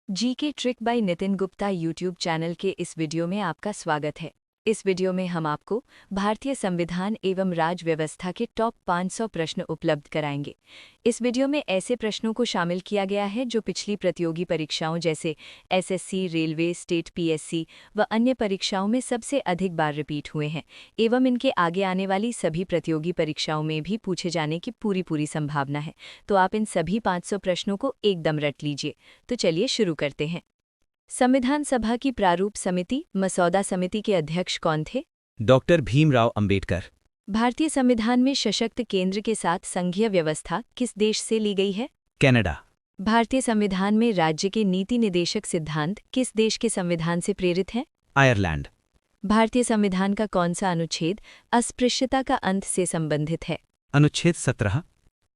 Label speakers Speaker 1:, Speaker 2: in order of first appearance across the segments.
Speaker 1: GK trick bye Nitin Gupta YouTube channel के इस video में आपका स्वागत है। इस वीडियो में हम आपको भारतीय संविधान एवं राज्य व्यवस्था के टॉप 500 प्रश्न उपलब्ध कराएंगे। इस वीडियो में ऐसे प्रश्नों को शामिल किया गया है जो पिछली प्रतियोगी परीक्षाओं जैसे एसएससी, रेलवे, स्टेट पीएससी व अन्य परीक्षाओं में सबसे अधिक बार रिपीट हुए हैं एवं इनके आगे आने वाली सभी प्रतियोगी परीक्षाओं में भी पूछे जाने की पूरी संभावना है। तो आप इन सभी 500 प्रश्नों को एकदम रट लीजिए। तो चलिए शुरू करते हैं। संविधान सभा की प्रारूप समिति मसौदा समिति के अध्यक्ष कौन थे?
Speaker 2: डॉक्टर भीमराव अंबेडकर।
Speaker 1: भारतीय संविधान में सशक्त केंद्र के साथ संघीय व्यवस्था किस देश से ली गई है?
Speaker 2: कनाडा।
Speaker 1: भारतीय संविधान में राज्य के नीति निदेशक सिद्धांत किस देश के संविधान से प्रेरित हैं?
Speaker 2: आयरलैंड।
Speaker 1: भारतीय संविधान का कौन सा अनुच्छेद अस्पृश्यता का अंत से संबंधित है?
Speaker 2: अनुच्छेद 17।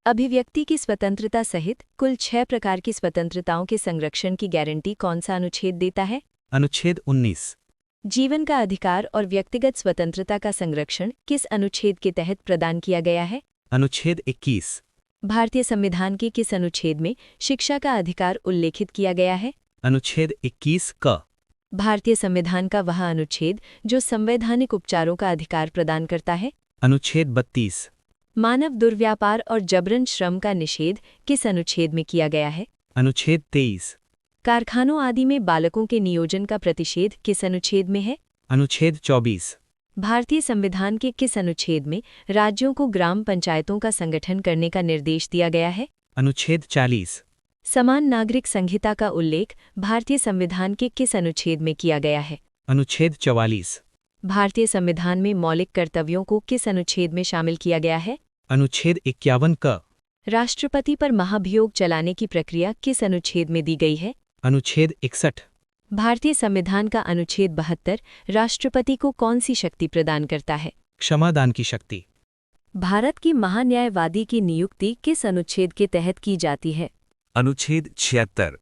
Speaker 1: अभिव्यक्ति की स्वतंत्रता सहित कुल 6 प्रकार की स्वतंत्रताओं के संरक्षण की गारंटी कौन सा अनुच्छेद देता है?
Speaker 2: अनुच्छेद 19।
Speaker 1: जीवन का अधिकार और व्यक्तिगत स्वतंत्रता का संरक्षण किस अनुच्छेद के तहत प्रदान किया गया है?
Speaker 2: अनुच्छेद 21।
Speaker 1: भारतीय संविधान के किस अनुच्छेद में शिक्षा का अधिकार उल्लेखित किया गया है?
Speaker 2: अनुच्छेद 21 क।
Speaker 1: भारतीय संविधान का वह अनुच्छेद जो संवैधानिक उपचारों का अधिकार प्रदान करता है?
Speaker 2: अनुच्छेद 32।
Speaker 1: मानव दुर्व्यापार और जबरन श्रम का निषेध किस अनुच्छेद में किया गया है?
Speaker 2: अनुच्छेद 23।
Speaker 1: कारखानों आदि में बालकों के नियोजन का प्रतिषेध किस अनुच्छेद में है?
Speaker 2: अनुच्छेद 24।
Speaker 1: भारतीय संविधान के किस अनुच्छेद में राज्यों को ग्राम पंचायतों का संगठन करने का निर्देश दिया गया है?
Speaker 2: अनुच्छेद 40।
Speaker 1: समान नागरिक संहिता का उल्लेख भारतीय संविधान के किस अनुच्छेद में किया गया है?
Speaker 2: अनुच्छेद 44।
Speaker 1: भारतीय संविधान में मौलिक कर्तव्यों को किस अनुच्छेद में शामिल किया गया है?
Speaker 2: अनुच्छेद 51 क।
Speaker 1: राष्ट्रपति पर महाभियोग चलाने की प्रक्रिया किस अनुच्छेद में दी गई है?
Speaker 2: अनुच्छेद 61।
Speaker 1: भारतीय संविधान का अनुच्छेद 72 राष्ट्रपति को कौन सी शक्ति प्रदान करता है?
Speaker 2: क्षमादान की शक्ति।
Speaker 1: भारत की महान्यायवादी की नियुक्ति किस अनुच्छेद के तहत की जाती है?
Speaker 2: अनुच्छेद 76।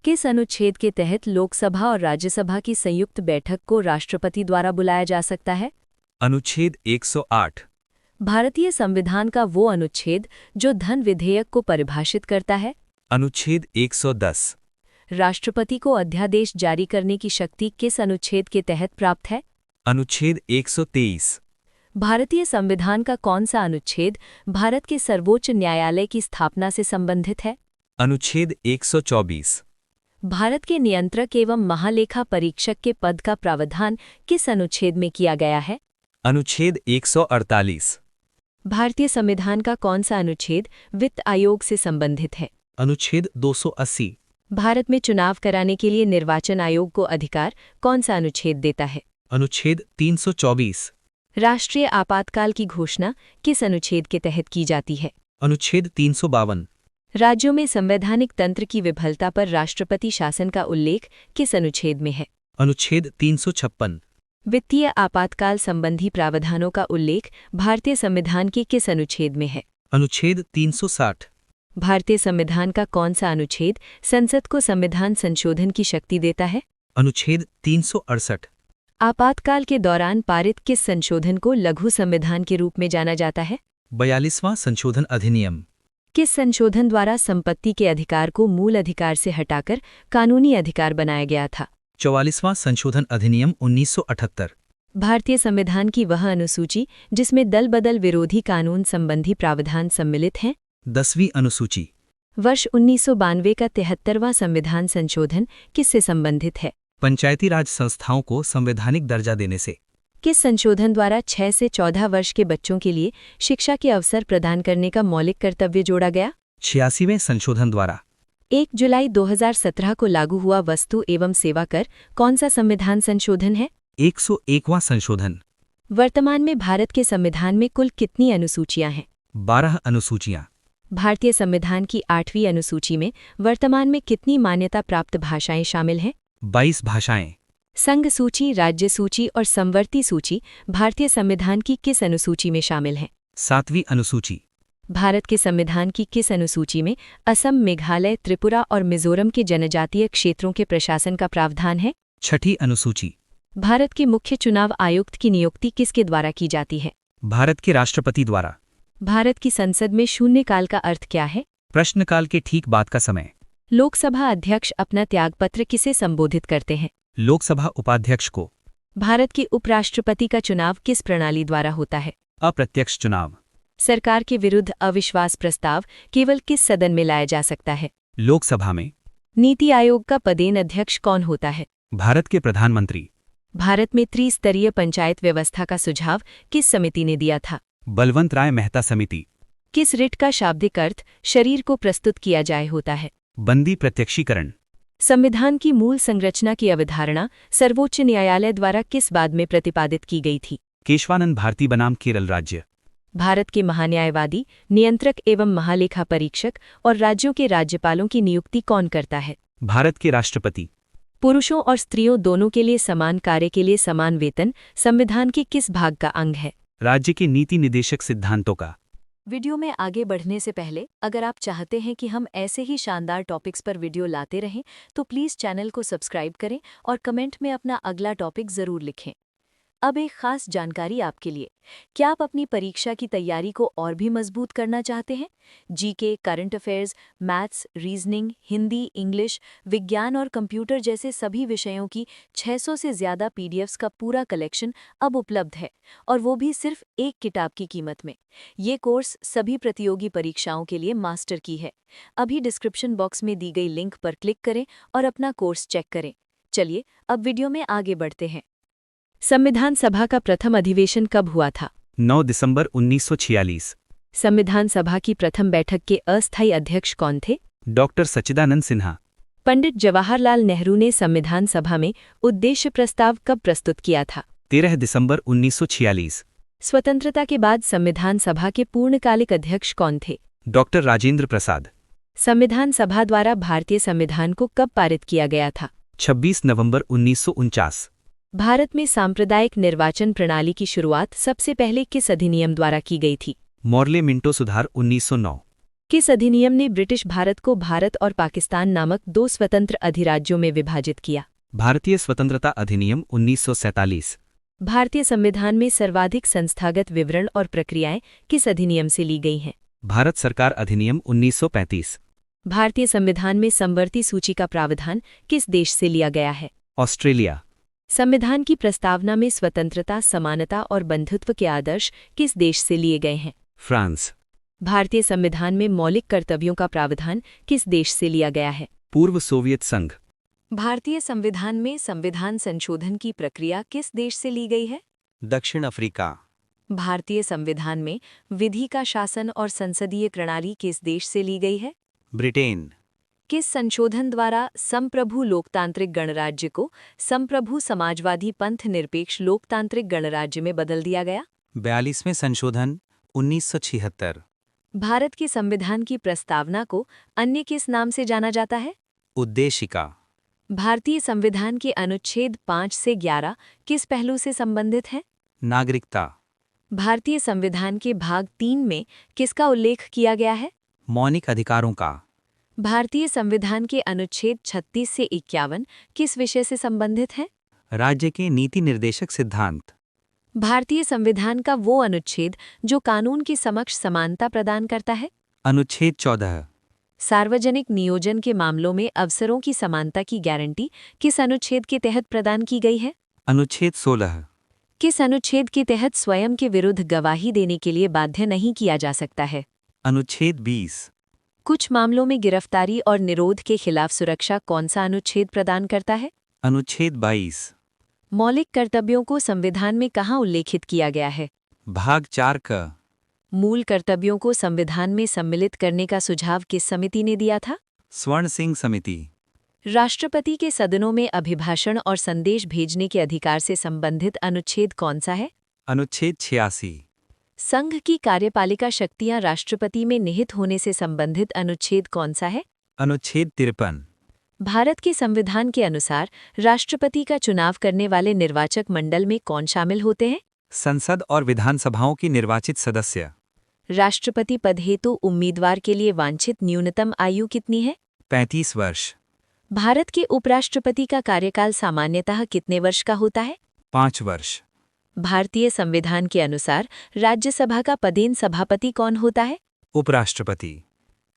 Speaker 1: किस अनुच्छेद के तहत लोकसभा और राज्यसभा की संयुक्त बैठक को राष्ट्रपति द्वारा बुलाया जा सकता है?
Speaker 2: अनुच्छेद 108।
Speaker 1: भारतीय संविधान का वो अनुच्छेद जो धन विधेयक को परिभाषित करता है?
Speaker 2: अनुच्छेद 110।
Speaker 1: राष्ट्रपति को अध्यादेश जारी करने की शक्ति किस अनुच्छेद के तहत प्राप्त है?
Speaker 2: अनुच्छेद 123।
Speaker 1: भारतीय संविधान का कौन सा अनुच्छेद भारत के सर्वोच्च न्यायालय की स्थापना से संबंधित है?
Speaker 2: अनुच्छेद 124।
Speaker 1: भारत के नियंत्रक एवं महालेखा परीक्षक के पद का प्रावधान किस अनुच्छेद में किया गया है?
Speaker 2: अनुच्छेद 148।
Speaker 1: भारतीय संविधान का कौन सा अनुच्छेद वित्त आयोग से संबंधित है?
Speaker 2: अनुच्छेद 280।
Speaker 1: भारत में चुनाव कराने के लिए निर्वाचन आयोग को अधिकार कौन सा अनुच्छेद देता है?
Speaker 2: अनुच्छेद 324।
Speaker 1: राष्ट्रीय आपातकाल की घोषणा किस अनुच्छेद के तहत की जाती है?
Speaker 2: अनुच्छेद 352।
Speaker 1: राज्यों में संवैधानिक तंत्र की विफलता पर राष्ट्रपति शासन का उल्लेख किस अनुच्छेद में है?
Speaker 2: अनुच्छेद 356।
Speaker 1: वित्तीय आपातकाल संबंधी प्रावधानों का उल्लेख भारतीय संविधान के किस अनुच्छेद में है?
Speaker 2: अनुच्छेद 360।
Speaker 1: भारतीय संविधान का कौन सा अनुच्छेद संसद को संविधान संशोधन की शक्ति देता है?
Speaker 2: अनुच्छेद 368।
Speaker 1: आपातकाल के दौरान पारित किस संशोधन को लघु संविधान के रूप में जाना जाता है?
Speaker 2: 42वां संशोधन अधिनियम।
Speaker 1: किस संशोधन द्वारा संपत्ति के अधिकार को मूल अधिकार से हटाकर कानूनी अधिकार बनाया गया था?
Speaker 2: 44वां संशोधन अधिनियम 1978।
Speaker 1: भारतीय संविधान की वह अनुसूची जिसमें दल बदल विरोधी कानून संबंधी प्रावधान सम्मिलित हैं?
Speaker 2: 10वीं अनुसूची।
Speaker 1: वर्ष 1992 का 73वां संविधान संशोधन किससे संबंधित है?
Speaker 2: पंचायती राज संस्थाओं को संवैधानिक दर्जा देने से।
Speaker 1: किस संशोधन द्वारा 6 से 14 वर्ष के बच्चों के लिए शिक्षा के अवसर प्रदान करने का मौलिक कर्तव्य जोड़ा गया?
Speaker 2: 86वें संशोधन द्वारा।
Speaker 1: 1 जुलाई 2017 को लागू हुआ वस्तु एवं सेवा कर कौन सा संविधान संशोधन है?
Speaker 2: 101वां संशोधन।
Speaker 1: वर्तमान में भारत के संविधान में कुल कितनी अनुसूचियां हैं?
Speaker 2: 12 अनुसूचियां।
Speaker 1: भारतीय संविधान की 8वीं अनुसूची में वर्तमान में कितनी मान्यता प्राप्त भाषाएं शामिल हैं?
Speaker 2: 22 भाषाएं।
Speaker 1: संघ सूची, राज्य सूची और समवर्ती सूची भारतीय संविधान की किस अनुसूची में शामिल हैं?
Speaker 2: 7वीं अनुसूची।
Speaker 1: भारत के संविधान की किस अनुसूची में असम, मेघालय, त्रिपुरा और मिजोरम के जनजातीय क्षेत्रों के प्रशासन का प्रावधान है?
Speaker 2: 6ठी अनुसूची।
Speaker 1: भारत के मुख्य चुनाव आयुक्त की नियुक्ति किसके द्वारा की जाती है?
Speaker 2: भारत के राष्ट्रपति द्वारा।
Speaker 1: भारत की संसद में शून्यकाल का अर्थ क्या है?
Speaker 2: प्रश्नकाल के ठीक बाद का समय।
Speaker 1: लोकसभा अध्यक्ष अपना त्यागपत्र किसे संबोधित करते हैं?
Speaker 2: लोकसभा उपाध्यक्ष को।
Speaker 1: भारत के उपराष्ट्रपति का चुनाव किस प्रणाली द्वारा होता है?
Speaker 2: अप्रत्यक्ष चुनाव।
Speaker 1: सरकार के विरुद्ध अविश्वास प्रस्ताव केवल किस सदन में लाया जा सकता है?
Speaker 2: लोकसभा में।
Speaker 1: नीति आयोग का पदेन अध्यक्ष कौन होता है?
Speaker 2: भारत के प्रधानमंत्री।
Speaker 1: भारत में त्रिस्तरीय पंचायत व्यवस्था का सुझाव किस समिति ने दिया था?
Speaker 2: बलवंत राय मेहता समिति।
Speaker 1: किस रिट का शाब्दिक अर्थ शरीर को प्रस्तुत किया जाए होता है?
Speaker 2: बंदी प्रत्यक्षीकरण।
Speaker 1: संविधान की मूल संरचना की अवधारणा सर्वोच्च न्यायालय द्वारा किस बाद में प्रतिपादित की गई थी?
Speaker 2: केशवानंद भारती बनाम केरल राज्य।
Speaker 1: भारत के महान्यायवादी, नियंत्रक एवं महालेखा परीक्षक और राज्यों के राज्यपालों की नियुक्ति कौन करता है?
Speaker 2: भारत के राष्ट्रपति।
Speaker 1: पुरुषों और स्त्रियों दोनों के लिए समान कार्य के लिए समान वेतन संविधान के किस भाग का अंग है?
Speaker 2: राज्य के नीति निदेशक सिद्धांतों का।
Speaker 1: वीडियो में आगे बढ़ने से पहले अगर आप चाहते हैं कि हम ऐसे ही शानदार टॉपिक्स पर वीडियो लाते रहें तो प्लीज़ चैनल को सब्सक्राइब करें और कमेंट में अपना अगला टॉपिक ज़रूर लिखें। अब एक खास जानकारी आपके लिए। क्या आप अपनी परीक्षा की तैयारी को और भी मजबूत करना चाहते हैं? GK, current affairs, maths, reasoning, Hindi, English, विज्ञान और कंप्यूटर जैसे सभी विषयों की 600 से ज़्यादा पीडीएफ्स का पूरा कलेक्शन अब उपलब्ध है, और वो भी सिर्फ एक किताब की कीमत में। ये कोर्स सभी प्रतियोगी परीक्षाओं के लिए मास्टर की है। अभी डिस्क्रिप्शन बॉक्स में दी गई लिंक पर क्लिक करें और अपना कोर्स चेक करें। चलिए अब वीडियो में आगे बढ़ते हैं। संविधान सभा का प्रथम अधिवेशन कब हुआ था?
Speaker 2: 9 दिसंबर 1946।
Speaker 1: संविधान सभा की प्रथम बैठक के अस्थायी अध्यक्ष कौन थे?
Speaker 2: डॉक्टर सच्चिदानंद सिन्हा।
Speaker 1: पंडित जवाहरलाल नेहरू ने संविधान सभा में उद्देश्य प्रस्ताव कब प्रस्तुत किया था?
Speaker 2: 13 दिसंबर 1946।
Speaker 1: स्वतंत्रता के बाद संविधान सभा के पूर्णकालिक अध्यक्ष कौन थे?
Speaker 2: डॉक्टर राजेंद्र प्रसाद।
Speaker 1: संविधान सभा द्वारा भारतीय संविधान को कब पारित किया गया था?
Speaker 2: 26 नवंबर 1949।
Speaker 1: भारत में सांप्रदायिक निर्वाचन प्रणाली की शुरुआत सबसे पहले किस अधिनियम द्वारा की गई थी?
Speaker 2: मॉर्ले मिंटो सुधार 1909।
Speaker 1: किस अधिनियम ने ब्रिटिश भारत को भारत और पाकिस्तान नामक 2 स्वतंत्र अधिराज्यों में विभाजित किया?
Speaker 2: भारतीय स्वतंत्रता अधिनियम 1947।
Speaker 1: भारतीय संविधान में सर्वाधिक संस्थागत विवरण और प्रक्रियाएं किस अधिनियम से ली गई हैं?
Speaker 2: भारत सरकार अधिनियम 1935।
Speaker 1: भारतीय संविधान में समवर्ती सूची का प्रावधान किस देश से लिया गया है?
Speaker 2: ऑस्ट्रेलिया।
Speaker 1: संविधान की प्रस्तावना में स्वतंत्रता, समानता और बंधुत्व के आदर्श किस देश से लिए गए हैं?
Speaker 2: फ्रांस।
Speaker 1: भारतीय संविधान में मौलिक कर्तव्यों का प्रावधान किस देश से लिया गया है?
Speaker 2: पूर्व सोवियत संघ।
Speaker 1: भारतीय संविधान में संविधान संशोधन की प्रक्रिया किस देश से ली गई है?
Speaker 2: दक्षिण अफ्रीका।
Speaker 1: भारतीय संविधान में विधि का शासन और संसदीय प्रणाली किस देश से ली गई है?
Speaker 2: ब्रिटेन।
Speaker 1: किस संशोधन द्वारा संप्रभु लोकतांत्रिक गणराज्य को संप्रभु समाजवादी पंथ निरपेक्ष लोकतांत्रिक गणराज्य में बदल दिया गया?
Speaker 2: 42वें संशोधन 1976।
Speaker 1: भारत के संविधान की प्रस्तावना को अन्य किस नाम से जाना जाता है?
Speaker 2: उद्देशिका।
Speaker 1: भारतीय संविधान के अनुच्छेद 5 से 11 किस पहलू से संबंधित हैं?
Speaker 2: नागरिकता।
Speaker 1: भारतीय संविधान के भाग 3 में किसका उल्लेख किया गया है?
Speaker 2: मौलिक अधिकारों का।
Speaker 1: भारतीय संविधान के अनुच्छेद 36 से 51 किस विषय से संबंधित हैं?
Speaker 2: राज्य के नीति निर्देशक सिद्धांत।
Speaker 1: भारतीय संविधान का वो अनुच्छेद जो कानून के समक्ष समानता प्रदान करता है?
Speaker 2: अनुच्छेद 14।
Speaker 1: सार्वजनिक नियोजन के मामलों में अवसरों की समानता की गारंटी किस अनुच्छेद के तहत प्रदान की गई है?
Speaker 2: अनुच्छेद 16।
Speaker 1: किस अनुच्छेद के तहत स्वयं के विरुद्ध गवाही देने के लिए बाध्य नहीं किया जा सकता है?
Speaker 2: अनुच्छेद 20।
Speaker 1: कुछ मामलों में गिरफ्तारी और निरोध के खिलाफ सुरक्षा कौन सा अनुच्छेद प्रदान करता है?
Speaker 2: अनुच्छेद 22।
Speaker 1: मौलिक कर्तव्यों को संविधान में कहाँ उल्लेखित किया गया है?
Speaker 2: भाग 4 क।
Speaker 1: मूल कर्तव्यों को संविधान में सम्मिलित करने का सुझाव किस समिति ने दिया था?
Speaker 2: स्वर्ण सिंह समिति।
Speaker 1: राष्ट्रपति के सदनों में अभिभाषण और संदेश भेजने के अधिकार से संबंधित अनुच्छेद कौन सा है?
Speaker 2: अनुच्छेद 86।
Speaker 1: संघ की कार्यपालिका शक्तियां राष्ट्रपति में निहित होने से संबंधित अनुच्छेद कौन सा है?
Speaker 2: अनुच्छेद 53।
Speaker 1: भारत के संविधान के अनुसार राष्ट्रपति का चुनाव करने वाले निर्वाचक मंडल में कौन शामिल होते हैं?
Speaker 2: संसद और विधानसभाओं की निर्वाचित सदस्य।
Speaker 1: राष्ट्रपति पद हेतु उम्मीदवार के लिए वांछित न्यूनतम आयु कितनी है?
Speaker 2: 35 वर्ष।
Speaker 1: भारत के उपराष्ट्रपति का कार्यकाल सामान्यतः कितने वर्ष का होता है?
Speaker 2: 5 वर्ष।
Speaker 1: भारतीय संविधान के अनुसार राज्यसभा का पदेन सभापति कौन होता है?
Speaker 2: उपराष्ट्रपति।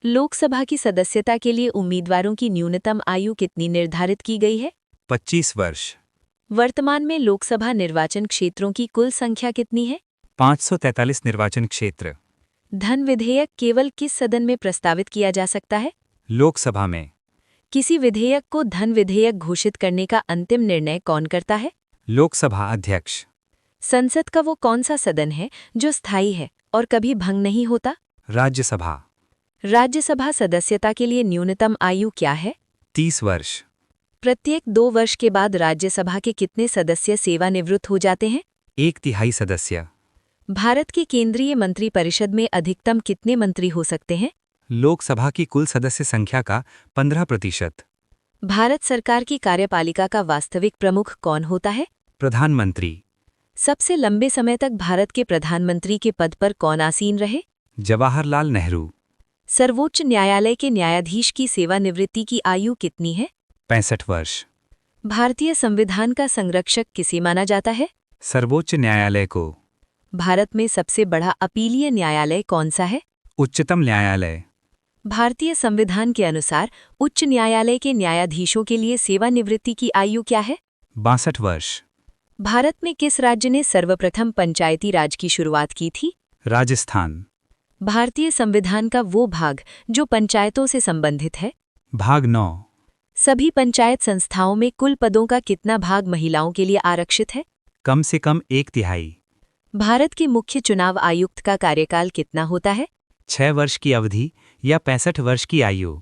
Speaker 1: लोकसभा की सदस्यता के लिए उम्मीदवारों की न्यूनतम आयु कितनी निर्धारित की गई है?
Speaker 2: 25 वर्ष।
Speaker 1: वर्तमान में लोकसभा निर्वाचन क्षेत्रों की कुल संख्या कितनी है?
Speaker 2: 543 निर्वाचन क्षेत्र।
Speaker 1: धन विधेयक केवल किस सदन में प्रस्तावित किया जा सकता है?
Speaker 2: लोकसभा में।
Speaker 1: किसी विधेयक को धन विधेयक घोषित करने का अंतिम निर्णय कौन करता है?
Speaker 2: लोकसभा अध्यक्ष।
Speaker 1: संसद का वो कौन सा सदन है जो स्थायी है और कभी भंग नहीं होता?
Speaker 2: राज्यसभा।
Speaker 1: राज्यसभा सदस्यता के लिए न्यूनतम आयु क्या है?
Speaker 2: 30 वर्ष।
Speaker 1: प्रत्येक 2 वर्ष के बाद राज्यसभा के कितने सदस्य सेवानिवृत्त हो जाते हैं?
Speaker 2: 1/3 सदस्य।
Speaker 1: भारत के केंद्रीय मंत्रिपरिषद में अधिकतम कितने मंत्री हो सकते हैं?
Speaker 2: लोकसभा की कुल सदस्य संख्या का 15%।
Speaker 1: भारत सरकार की कार्यपालिका का वास्तविक प्रमुख कौन होता है?
Speaker 2: प्रधानमंत्री।
Speaker 1: सबसे लंबे समय तक भारत के प्रधानमंत्री के पद पर कौन आसीन रहे?
Speaker 2: जवाहरलाल नेहरू।
Speaker 1: सर्वोच्च न्यायालय के न्यायाधीश की सेवानिवृत्ति की आयु कितनी है?
Speaker 2: 65 वर्ष।
Speaker 1: भारतीय संविधान का संरक्षक किसे माना जाता है?
Speaker 2: सर्वोच्च न्यायालय को।
Speaker 1: भारत में सबसे बड़ा अपीलीय न्यायालय कौन सा है?
Speaker 2: उच्चतम न्यायालय।
Speaker 1: भारतीय संविधान के अनुसार उच्च न्यायालय के न्यायाधीशों के लिए सेवानिवृत्ति की आयु क्या है?
Speaker 2: 62 वर्ष।
Speaker 1: भारत में किस राज्य ने सर्वप्रथम पंचायती राज की शुरुआत की थी?
Speaker 2: राजस्थान।
Speaker 1: भारतीय संविधान का वो भाग जो पंचायतों से संबंधित है?
Speaker 2: भाग 9।
Speaker 1: सभी पंचायत संस्थाओं में कुल पदों का कितना भाग महिलाओं के लिए आरक्षित है?
Speaker 2: कम से कम 1/3।
Speaker 1: भारत के मुख्य चुनाव आयुक्त का कार्यकाल कितना होता है?
Speaker 2: 6 वर्ष की अवधि या 65 वर्ष की आयु।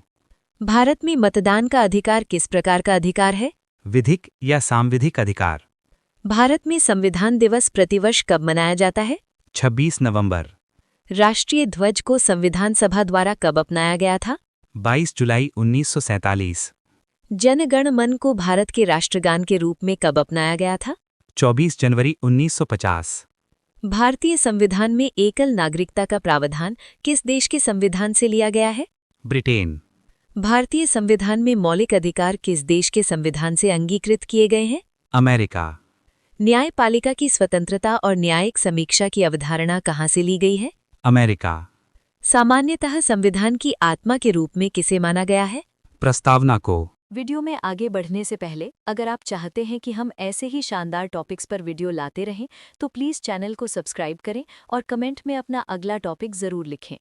Speaker 1: भारत में मतदान का अधिकार किस प्रकार का अधिकार है?
Speaker 2: विधिक या सांविधिक अधिकार।
Speaker 1: भारत में संविधान दिवस प्रतिवर्ष कब मनाया जाता है?
Speaker 2: 26 नवंबर।
Speaker 1: राष्ट्रीय ध्वज को संविधान सभा द्वारा कब अपनाया गया था?
Speaker 2: 22 जुलाई 1947।
Speaker 1: जन गण मन को भारत के राष्ट्रगान के रूप में कब अपनाया गया था?
Speaker 2: 24 जनवरी 1950।
Speaker 1: भारतीय संविधान में एकल नागरिकता का प्रावधान किस देश के संविधान से लिया गया है?
Speaker 2: ब्रिटेन।
Speaker 1: भारतीय संविधान में मौलिक अधिकार किस देश के संविधान से अंगीकृत किए गए हैं?
Speaker 2: अमेरिका।
Speaker 1: न्यायपालिका की स्वतंत्रता और न्यायिक समीक्षा की अवधारणा कहाँ से ली गई है?
Speaker 2: अमेरिका।
Speaker 1: सामान्यतः संविधान की आत्मा के रूप में किसे माना गया है?
Speaker 2: प्रस्तावना को।
Speaker 1: वीडियो में आगे बढ़ने से पहले अगर आप चाहते हैं कि हम ऐसे ही शानदार टॉपिक्स पर वीडियो लाते रहें तो प्लीज़ चैनल को सब्सक्राइब करें और कमेंट में अपना अगला टॉपिक ज़रूर लिखें।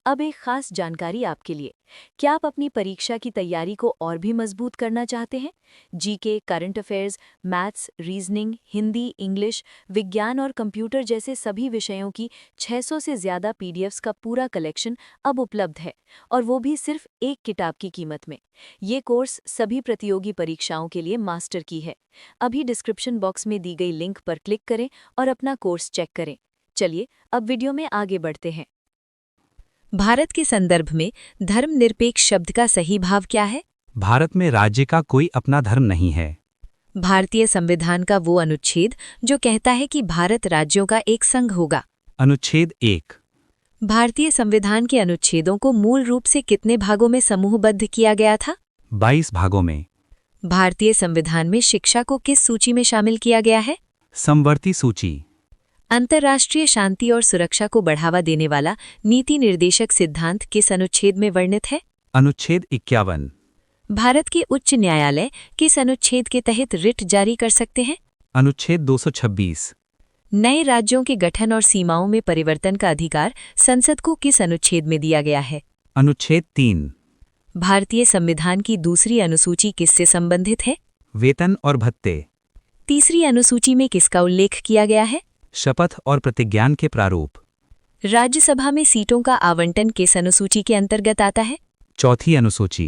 Speaker 1: अब एक खास जानकारी आपके लिए। क्या आप अपनी परीक्षा की तैयारी को और भी मजबूत करना चाहते हैं? GK, current affairs, maths, reasoning, Hindi, English, विज्ञान और कंप्यूटर जैसे सभी विषयों की 600 से ज़्यादा पीडीएफ्स का पूरा कलेक्शन अब उपलब्ध है, और वो भी सिर्फ एक किताब की कीमत में। ये कोर्स सभी प्रतियोगी परीक्षाओं के लिए मास्टर की है। अभी डिस्क्रिप्शन बॉक्स में दी गई लिंक पर क्लिक करें और अपना कोर्स चेक करें। चलिए अब वीडियो में आगे बढ़ते हैं। भारत के संदर्भ में धर्मनिरपेक्ष शब्द का सही भाव क्या है?
Speaker 2: भारत में राज्य का कोई अपना धर्म नहीं है।
Speaker 1: भारतीय संविधान का वो अनुच्छेद जो कहता है कि भारत राज्यों का एक संघ होगा।
Speaker 2: अनुच्छेद 1।
Speaker 1: भारतीय संविधान के अनुच्छेदों को मूल रूप से कितने भागों में समूहबद्ध किया गया था?
Speaker 2: 22 भागों में।
Speaker 1: भारतीय संविधान में शिक्षा को किस सूची में शामिल किया गया है?
Speaker 2: समवर्ती सूची।
Speaker 1: अंतर्राष्ट्रीय शांति और सुरक्षा को बढ़ावा देने वाला नीति निर्देशक सिद्धांत किस अनुच्छेद में वर्णित है?
Speaker 2: अनुच्छेद 51।
Speaker 1: भारत के उच्च न्यायालय किस अनुच्छेद के तहत रिट जारी कर सकते हैं?
Speaker 2: अनुच्छेद 226।
Speaker 1: नए राज्यों के गठन और सीमाओं में परिवर्तन का अधिकार संसद को किस अनुच्छेद में दिया गया है?
Speaker 2: अनुच्छेद 3।
Speaker 1: भारतीय संविधान की दूसरी अनुसूची किससे संबंधित है?
Speaker 2: वेतन और भत्ते।
Speaker 1: तीसरी अनुसूची में किसका उल्लेख किया गया है?
Speaker 2: शपथ और प्रतिज्ञान के प्रारूप।
Speaker 1: राज्यसभा में सीटों का आवंटन किस अनुसूची के अंतर्गत आता है?
Speaker 2: चौथी अनुसूची।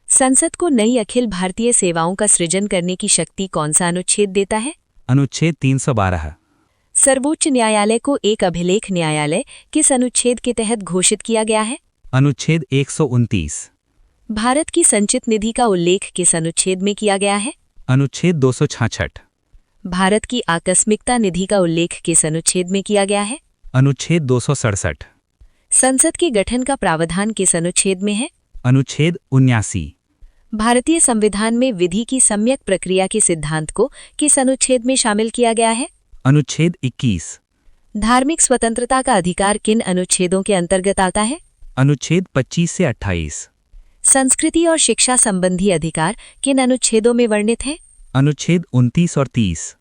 Speaker 1: संसद को नई अखिल भारतीय सेवाओं का सृजन करने की शक्ति कौन सा अनुच्छेद देता है?
Speaker 2: अनुच्छेद 312।
Speaker 1: सर्वोच्च न्यायालय को एक अभिलेख न्यायालय किस अनुच्छेद के तहत घोषित किया गया है?
Speaker 2: अनुच्छेद 129।
Speaker 1: भारत की संचित निधि का उल्लेख किस अनुच्छेद में किया गया है?
Speaker 2: अनुच्छेद 266।
Speaker 1: भारत की आकस्मिकता निधि का उल्लेख किस अनुच्छेद में किया गया है?
Speaker 2: अनुच्छेद 267।
Speaker 1: संसद के गठन का प्रावधान किस अनुच्छेद में है?
Speaker 2: अनुच्छेद 79।
Speaker 1: भारतीय संविधान में विधि की सम्यक प्रक्रिया के सिद्धांत को किस अनुच्छेद में शामिल किया गया है?
Speaker 2: अनुच्छेद 21।
Speaker 1: धार्मिक स्वतंत्रता का अधिकार किन अनुच्छेदों के अंतर्गत आता है?
Speaker 2: अनुच्छेद 25 से 28।
Speaker 1: संस्कृति और शिक्षा संबंधी अधिकार किन अनुच्छेदों में वर्णित हैं?
Speaker 2: अनुच्छेद 29 और 30।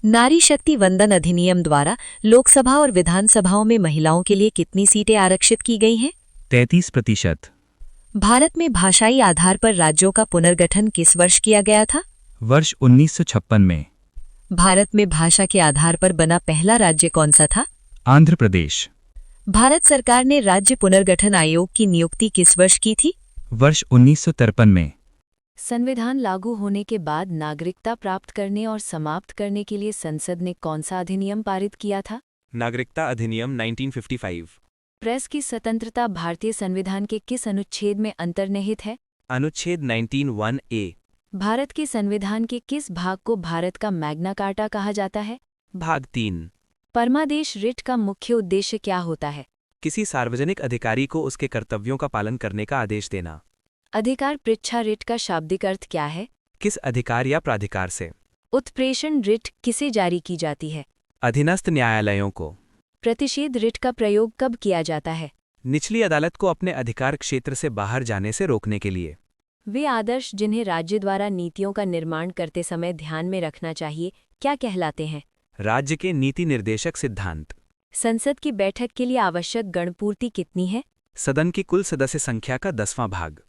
Speaker 1: नारी शक्ति वंदन अधिनियम द्वारा लोकसभा और विधानसभाओं में महिलाओं के लिए कितनी सीटें आरक्षित की गई हैं?
Speaker 2: 33%।
Speaker 1: भारत में भाषाई आधार पर राज्यों का पुनर्गठन किस वर्ष किया गया था?
Speaker 2: वर्ष 1956 में।
Speaker 1: भारत में भाषा के आधार पर बना पहला राज्य कौन सा था?
Speaker 2: आंध्र प्रदेश।
Speaker 1: भारत सरकार ने राज्य पुनर्गठन आयोग की नियुक्ति किस वर्ष की थी?
Speaker 2: वर्ष 1953 में।
Speaker 1: संविधान लागू होने के बाद नागरिकता प्राप्त करने और समाप्त करने के लिए संसद ने कौन सा अधिनियम पारित किया था?
Speaker 3: नागरिकता अधिनियम 1955।
Speaker 1: प्रेस की स्वतंत्रता भारतीय संविधान के किस अनुच्छेद में अंतर्निहित है?
Speaker 3: अनुच्छेद 19(1)(a)।
Speaker 1: भारत के संविधान के किस भाग को भारत का मैग्ना कार्टा कहा जाता है?
Speaker 3: भाग 3।
Speaker 1: परमादेश रिट का मुख्य उद्देश्य क्या होता है?
Speaker 3: किसी सार्वजनिक अधिकारी को उसके कर्तव्यों का पालन करने का आदेश देना।
Speaker 1: अधिकार पृच्छा रिट का शाब्दिक अर्थ क्या है?
Speaker 3: किस अधिकार या प्राधिकार से।
Speaker 1: उत्प्रेषण रिट किसे जारी की जाती है?
Speaker 3: अधीनस्थ न्यायालयों को।
Speaker 1: प्रतिषेध रिट का प्रयोग कब किया जाता है?
Speaker 3: निचली अदालत को अपने अधिकार क्षेत्र से बाहर जाने से रोकने के लिए।
Speaker 1: वे आदर्श जिन्हें राज्य द्वारा नीतियों का निर्माण करते समय ध्यान में रखना चाहिए क्या कहलाते हैं?
Speaker 3: राज्य के नीति निर्देशक सिद्धांत।
Speaker 1: संसद की बैठक के लिए आवश्यक गणपूर्ति कितनी है?
Speaker 3: सदन की कुल सदस्य संख्या का 10वां भाग।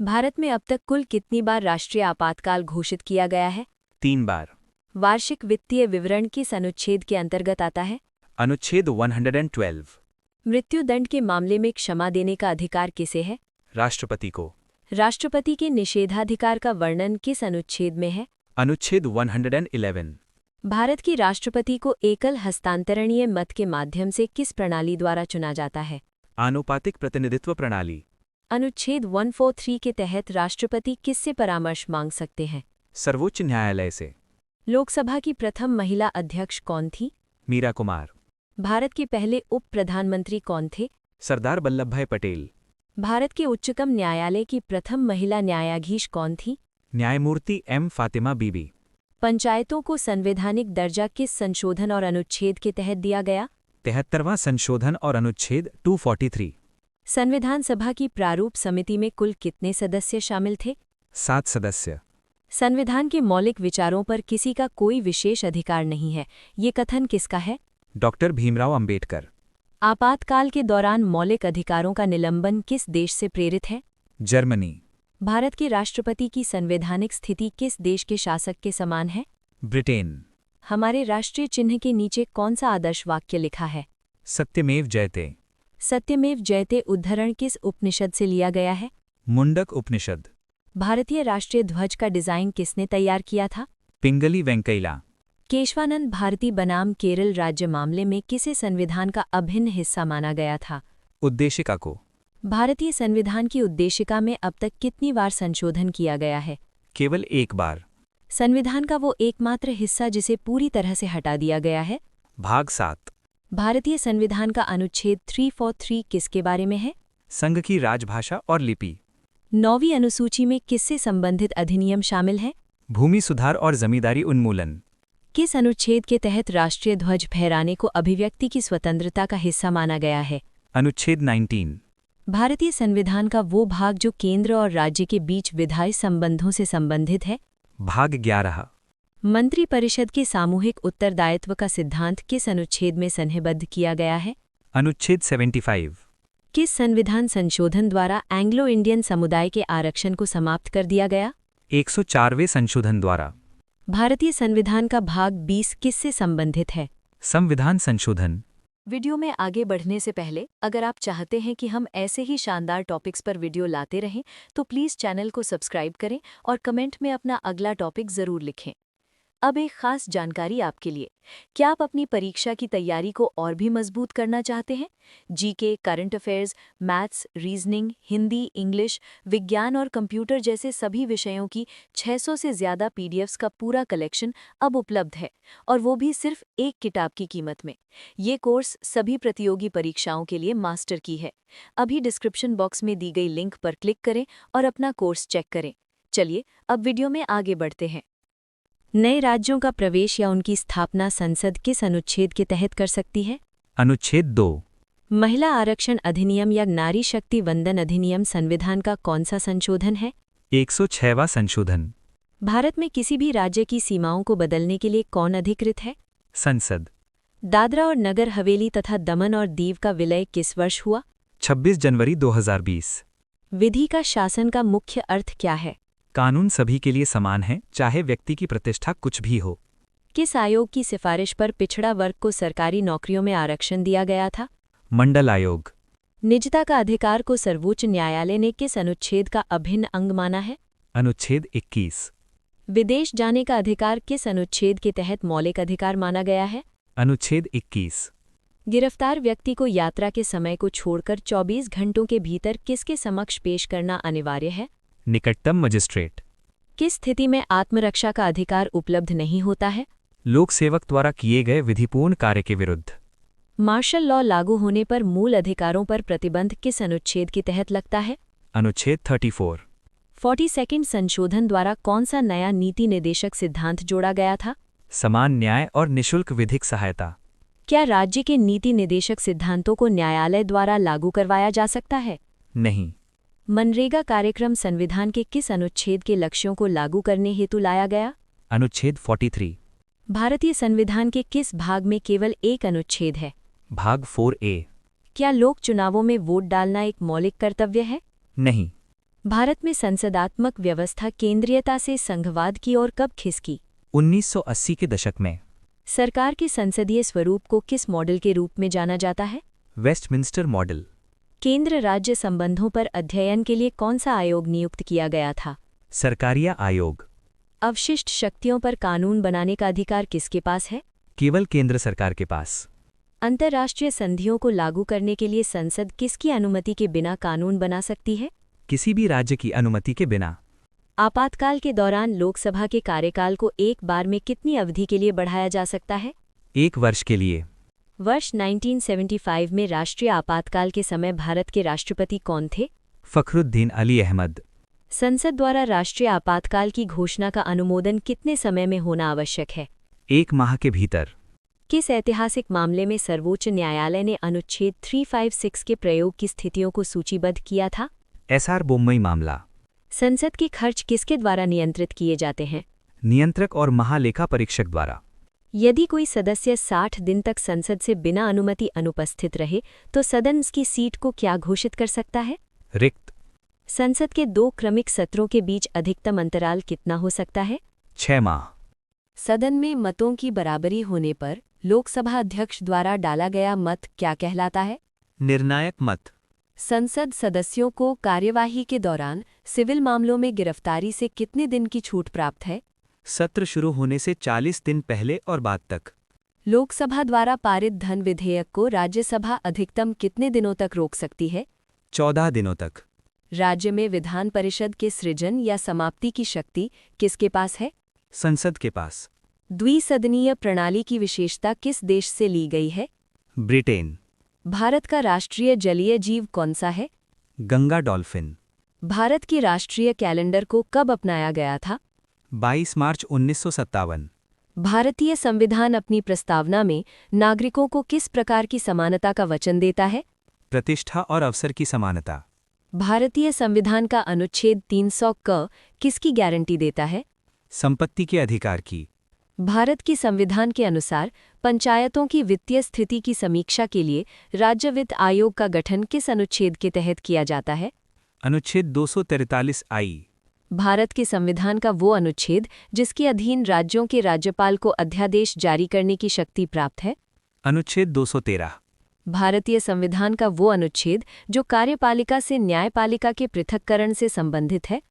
Speaker 1: भारत में अब तक कुल कितनी बार राष्ट्रीय आपातकाल घोषित किया गया है?
Speaker 3: 3 बार।
Speaker 1: वार्षिक वित्तीय विवरण किस अनुच्छेद के अंतर्गत आता है?
Speaker 3: अनुच्छेद 112।
Speaker 1: मृत्युदंड के मामले में क्षमा देने का अधिकार किसे है?
Speaker 3: राष्ट्रपति को।
Speaker 1: राष्ट्रपति के निषेधाधिकार का वर्णन किस अनुच्छेद में है?
Speaker 3: अनुच्छेद 111।
Speaker 1: भारत की राष्ट्रपति को एकल हस्तांतरणीय मत के माध्यम से किस प्रणाली द्वारा चुना जाता है?
Speaker 3: आनुपातिक प्रतिनिधित्व प्रणाली।
Speaker 1: अनुच्छेद 143 के तहत राष्ट्रपति किससे परामर्श मांग सकते हैं?
Speaker 3: सर्वोच्च न्यायालय से।
Speaker 1: लोकसभा की प्रथम महिला अध्यक्ष कौन थी?
Speaker 3: मीरा कुमार।
Speaker 1: भारत के पहले उप प्रधानमंत्री कौन थे?
Speaker 3: सरदार वल्लभभाई पटेल।
Speaker 1: भारत के उच्चतम न्यायालय की प्रथम महिला न्यायाधीश कौन थी?
Speaker 3: न्यायमूर्ति एम फातिमा बीबी।
Speaker 1: पंचायतों को संवैधानिक दर्जा किस संशोधन और अनुच्छेद के तहत दिया गया?
Speaker 3: 73वां संशोधन और अनुच्छेद 243।
Speaker 1: संविधान सभा की प्रारूप समिति में कुल कितने सदस्य शामिल थे?
Speaker 3: 7 सदस्य।
Speaker 1: संविधान के मौलिक विचारों पर किसी का कोई विशेष अधिकार नहीं है, ये कथन किसका है?
Speaker 3: डॉक्टर भीमराव अंबेडकर।
Speaker 1: आपातकाल के दौरान मौलिक अधिकारों का निलंबन किस देश से प्रेरित है?
Speaker 3: जर्मनी।
Speaker 1: भारत के राष्ट्रपति की संवैधानिक स्थिति किस देश के शासक के समान है?
Speaker 3: ब्रिटेन।
Speaker 1: हमारे राष्ट्रीय चिन्ह के नीचे कौन सा आदर्श वाक्य लिखा है?
Speaker 3: सत्यमेव जयते।
Speaker 1: सत्यमेव जयते उद्धरण किस उपनिषद से लिया गया है?
Speaker 3: मुंडक उपनिषद।
Speaker 1: भारतीय राष्ट्रीय ध्वज का डिजाइन किसने तैयार किया था?
Speaker 3: पिंगली वेंकैला।
Speaker 1: केशवानंद भारती बनाम केरल राज्य मामले में किसे संविधान का अभिन्न हिस्सा माना गया था?
Speaker 3: उद्देशिका को।
Speaker 1: भारतीय संविधान की उद्देशिका में अब तक कितनी बार संशोधन किया गया है?
Speaker 3: केवल 1 बार।
Speaker 1: संविधान का वो एकमात्र हिस्सा जिसे पूरी तरह से हटा दिया गया है?
Speaker 3: भाग 7।
Speaker 1: भारतीय संविधान का अनुच्छेद 343 किसके बारे में है?
Speaker 3: संघ की राजभाषा और लिपि।
Speaker 1: 9वीं अनुसूची में किससे संबंधित अधिनियम शामिल हैं?
Speaker 3: भूमि सुधार और जमींदारी उन्मूलन।
Speaker 1: किस अनुच्छेद के तहत राष्ट्रीय ध्वज फहराने को अभिव्यक्ति की स्वतंत्रता का हिस्सा माना गया है?
Speaker 3: अनुच्छेद 19।
Speaker 1: भारतीय संविधान का वो भाग जो केंद्र और राज्य के बीच विधायी संबंधों से संबंधित है?
Speaker 3: भाग 11।
Speaker 1: मंत्रिपरिषद के सामूहिक उत्तरदायित्व का सिद्धांत किस अनुच्छेद में संहिबद्ध किया गया है?
Speaker 3: अनुच्छेद 75।
Speaker 1: किस संविधान संशोधन द्वारा एंग्लो इंडियन समुदाय के आरक्षण को समाप्त कर दिया गया?
Speaker 3: 104वें संशोधन द्वारा।
Speaker 1: भारतीय संविधान का भाग 20 किससे संबंधित है?
Speaker 3: संविधान संशोधन।
Speaker 1: वीडियो में आगे बढ़ने से पहले अगर आप चाहते हैं कि हम ऐसे ही शानदार टॉपिक्स पर वीडियो लाते रहें तो प्लीज़ चैनल को सब्सक्राइब करें और कमेंट में अपना अगला टॉपिक ज़रूर लिखें। अब एक खास जानकारी आपके लिए। क्या आप अपनी परीक्षा की तैयारी को और भी मजबूत करना चाहते हैं? GK, current affairs, maths, reasoning, Hindi, English, विज्ञान और कंप्यूटर जैसे सभी विषयों की 600 से ज़्यादा पीडीएफ्स का पूरा कलेक्शन अब उपलब्ध है, और वो भी सिर्फ एक किताब की कीमत में। ये कोर्स सभी प्रतियोगी परीक्षाओं के लिए मास्टर की है। अभी डिस्क्रिप्शन बॉक्स में दी गई लिंक पर क्लिक करें और अपना कोर्स चेक करें। चलिए अब वीडियो में आगे बढ़ते हैं। नए राज्यों का प्रवेश या उनकी स्थापना संसद किस अनुच्छेद के तहत कर सकती है?
Speaker 3: अनुच्छेद 2।
Speaker 1: महिला आरक्षण अधिनियम या नारी शक्ति वंदन अधिनियम संविधान का कौन सा संशोधन है?
Speaker 3: 106वां संशोधन।
Speaker 1: भारत में किसी भी राज्य की सीमाओं को बदलने के लिए कौन अधिकृत है?
Speaker 3: संसद।
Speaker 1: दादरा और नगर हवेली तथा दमन और दीव का विलय किस वर्ष हुआ?
Speaker 3: 26 जनवरी 2020।
Speaker 1: विधि का शासन का मुख्य अर्थ क्या है?
Speaker 3: कानून सभी के लिए समान है, चाहे व्यक्ति की प्रतिष्ठा कुछ भी हो।
Speaker 1: किस आयोग की सिफारिश पर पिछड़ा वर्ग को सरकारी नौकरियों में आरक्षण दिया गया था?
Speaker 3: मंडल आयोग।
Speaker 1: निजता का अधिकार को सर्वोच्च न्यायालय ने किस अनुच्छेद का अभिन्न अंग माना है?
Speaker 3: अनुच्छेद 21।
Speaker 1: विदेश जाने का अधिकार किस अनुच्छेद के तहत मौलिक अधिकार माना गया है?
Speaker 3: अनुच्छेद 21।
Speaker 1: गिरफ्तार व्यक्ति को यात्रा के समय को छोड़कर 24 घंटों के भीतर किसके समक्ष पेश करना अनिवार्य है?
Speaker 3: निकटतम मजिस्ट्रेट।
Speaker 1: किस स्थिति में आत्मरक्षा का अधिकार उपलब्ध नहीं होता है?
Speaker 3: लोक सेवक द्वारा किए गए विधिपूर्ण कार्य के विरुद्ध।
Speaker 1: मार्शल लॉ लागू होने पर मूल अधिकारों पर प्रतिबंध किस अनुच्छेद के तहत लगता है?
Speaker 3: अनुच्छेद 34।
Speaker 1: 42 संशोधन द्वारा कौन सा नया नीति निर्देशक सिद्धांत जोड़ा गया था?
Speaker 3: समान न्याय और निशुल्क विधिक सहायता।
Speaker 1: क्या राज्य के नीति निर्देशक सिद्धांतों को न्यायालय द्वारा लागू करवाया जा सकता है?
Speaker 3: नहीं।
Speaker 1: मनरेगा कार्यक्रम संविधान के किस अनुच्छेद के लक्ष्यों को लागू करने हेतु लाया गया?
Speaker 3: अनुच्छेद 43।
Speaker 1: भारतीय संविधान के किस भाग में केवल एक अनुच्छेद है?
Speaker 3: भाग 4A।
Speaker 1: क्या लोक चुनावों में वोट डालना एक मौलिक कर्तव्य है?
Speaker 3: नहीं।
Speaker 1: भारत में संसदात्मक व्यवस्था केंद्रीयता से संघवाद की ओर कब खिसकी?
Speaker 3: 1980 के दशक में।
Speaker 1: सरकार के संसदीय स्वरूप को किस मॉडल के रूप में जाना जाता है?
Speaker 3: Westminster model.
Speaker 1: केंद्र राज्य संबंधों पर अध्ययन के लिए कौन सा आयोग नियुक्त किया गया था?
Speaker 3: सरकारिया आयोग।
Speaker 1: अवशिष्ट शक्तियों पर कानून बनाने का अधिकार किसके पास है?
Speaker 3: केवल केंद्र सरकार के पास।
Speaker 1: अंतर्राष्ट्रीय संधियों को लागू करने के लिए संसद किसकी अनुमति के बिना कानून बना सकती है?
Speaker 3: किसी भी राज्य की अनुमति के बिना।
Speaker 1: आपातकाल के दौरान लोकसभा के कार्यकाल को एक बार में कितनी अवधि के लिए बढ़ाया जा सकता है?
Speaker 3: 1 वर्ष के लिए।
Speaker 1: वर्ष 1975 में राष्ट्रीय आपातकाल के समय भारत के राष्ट्रपति कौन थे?
Speaker 3: फखरुद्दीन अली अहमद।
Speaker 1: संसद द्वारा राष्ट्रीय आपातकाल की घोषणा का अनुमोदन कितने समय में होना आवश्यक है?
Speaker 3: 1 माह के भीतर।
Speaker 1: किस ऐतिहासिक मामले में सर्वोच्च न्यायालय ने अनुच्छेद 356 के प्रयोग की स्थितियों को सूचीबद्ध किया था?
Speaker 3: SR बोम्मई मामला।
Speaker 1: संसद के खर्च किसके द्वारा नियंत्रित किए जाते हैं?
Speaker 3: नियंत्रक और महालेखा परीक्षक द्वारा।
Speaker 1: यदि कोई सदस्य 60 दिन तक संसद से बिना अनुमति अनुपस्थित रहे तो सदन की सीट को क्या घोषित कर सकता है?
Speaker 3: रिक्त।
Speaker 1: संसद के 2 क्रमिक सत्रों के बीच अधिकतम अंतराल कितना हो सकता है?
Speaker 3: 6 माह।
Speaker 1: सदन में मतों की बराबरी होने पर लोकसभा अध्यक्ष द्वारा डाला गया मत क्या कहलाता है?
Speaker 3: निर्णायक मत।
Speaker 1: संसद सदस्यों को कार्यवाही के दौरान सिविल मामलों में गिरफ्तारी से कितने दिन की छूट प्राप्त है?
Speaker 3: सत्र शुरू होने से 40 दिन पहले और बाद तक।
Speaker 1: लोकसभा द्वारा पारित धन विधेयक को राज्यसभा अधिकतम कितने दिनों तक रोक सकती है?
Speaker 3: 14 दिनों तक।
Speaker 1: राज्य में विधान परिषद के सृजन या समाप्ति की शक्ति किसके पास है?
Speaker 3: संसद के पास।
Speaker 1: द्विसदनीय प्रणाली की विशेषता किस देश से ली गई है?
Speaker 3: ब्रिटेन।
Speaker 1: भारत का राष्ट्रीय जलीय जीव कौन सा है?
Speaker 3: गंगा डॉल्फिन।
Speaker 1: भारत के राष्ट्रीय कैलेंडर को कब अपनाया गया था?
Speaker 3: 22 मार्च 1957।
Speaker 1: भारतीय संविधान अपनी प्रस्तावना में नागरिकों को किस प्रकार की समानता का वचन देता है?
Speaker 3: प्रतिष्ठा और अवसर की समानता।
Speaker 1: भारतीय संविधान का अनुच्छेद 300 क किसकी गारंटी देता है?
Speaker 3: संपत्ति के अधिकार की।
Speaker 1: भारत की संविधान के अनुसार पंचायतों की वित्तीय स्थिति की समीक्षा के लिए राज्य वित्त आयोग का गठन किस अनुच्छेद के तहत किया जाता है?
Speaker 3: अनुच्छेद 243 आई।
Speaker 1: भारत के संविधान का वो अनुच्छेद जिसके अधीन राज्यों के राज्यपाल को अध्यादेश जारी करने की शक्ति प्राप्त है?
Speaker 3: अनुच्छेद 213।
Speaker 1: भारतीय संविधान का वो अनुच्छेद जो कार्यपालिका से न्यायपालिका के पृथक्करण से संबंधित है?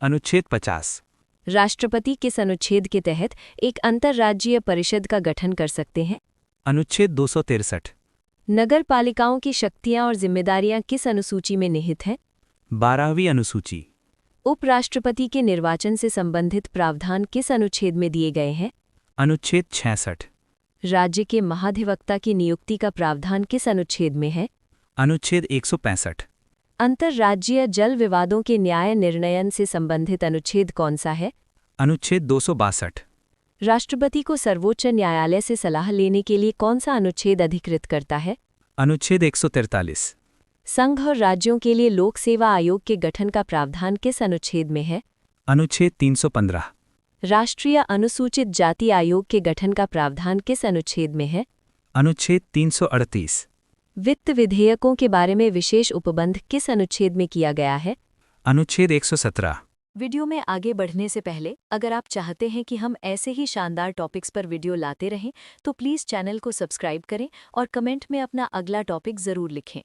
Speaker 3: अनुच्छेद 50।
Speaker 1: राष्ट्रपति किस अनुच्छेद के तहत एक अंतर्राज्यीय परिषद का गठन कर सकते हैं?
Speaker 3: अनुच्छेद 263।
Speaker 1: नगर पालिकाओं की शक्तियां और जिम्मेदारियां किस अनुसूची में निहित हैं?
Speaker 3: 12वीं अनुसूची।
Speaker 1: उपराष्ट्रपति के निर्वाचन से संबंधित प्रावधान किस अनुच्छेद में दिए गए हैं?
Speaker 3: अनुच्छेद 66।
Speaker 1: राज्य के महाधिवक्ता की नियुक्ति का प्रावधान किस अनुच्छेद में है?
Speaker 3: अनुच्छेद 165।
Speaker 1: अंतर्राज्यीय जल विवादों के न्याय निर्णयन से संबंधित अनुच्छेद कौन सा है?
Speaker 3: अनुच्छेद 262।
Speaker 1: राष्ट्रपति को सर्वोच्च न्यायालय से सलाह लेने के लिए कौन सा अनुच्छेद अधिकृत करता है?
Speaker 3: अनुच्छेद 143।
Speaker 1: संघ और राज्यों के लिए लोक सेवा आयोग के गठन का प्रावधान किस अनुच्छेद में है?
Speaker 3: अनुच्छेद 315।
Speaker 1: राष्ट्रीय अनुसूचित जाति आयोग के गठन का प्रावधान किस अनुच्छेद में है?
Speaker 3: अनुच्छेद 338।
Speaker 1: वित्त विधेयकों के बारे में विशेष उपबंध किस अनुच्छेद में किया गया है?
Speaker 3: अनुच्छेद 117।
Speaker 1: वीडियो में आगे बढ़ने से पहले अगर आप चाहते हैं कि हम ऐसे ही शानदार टॉपिक्स पर वीडियो लाते रहें तो प्लीज़ चैनल को सब्सक्राइब करें और कमेंट में अपना अगला टॉपिक ज़रूर लिखें।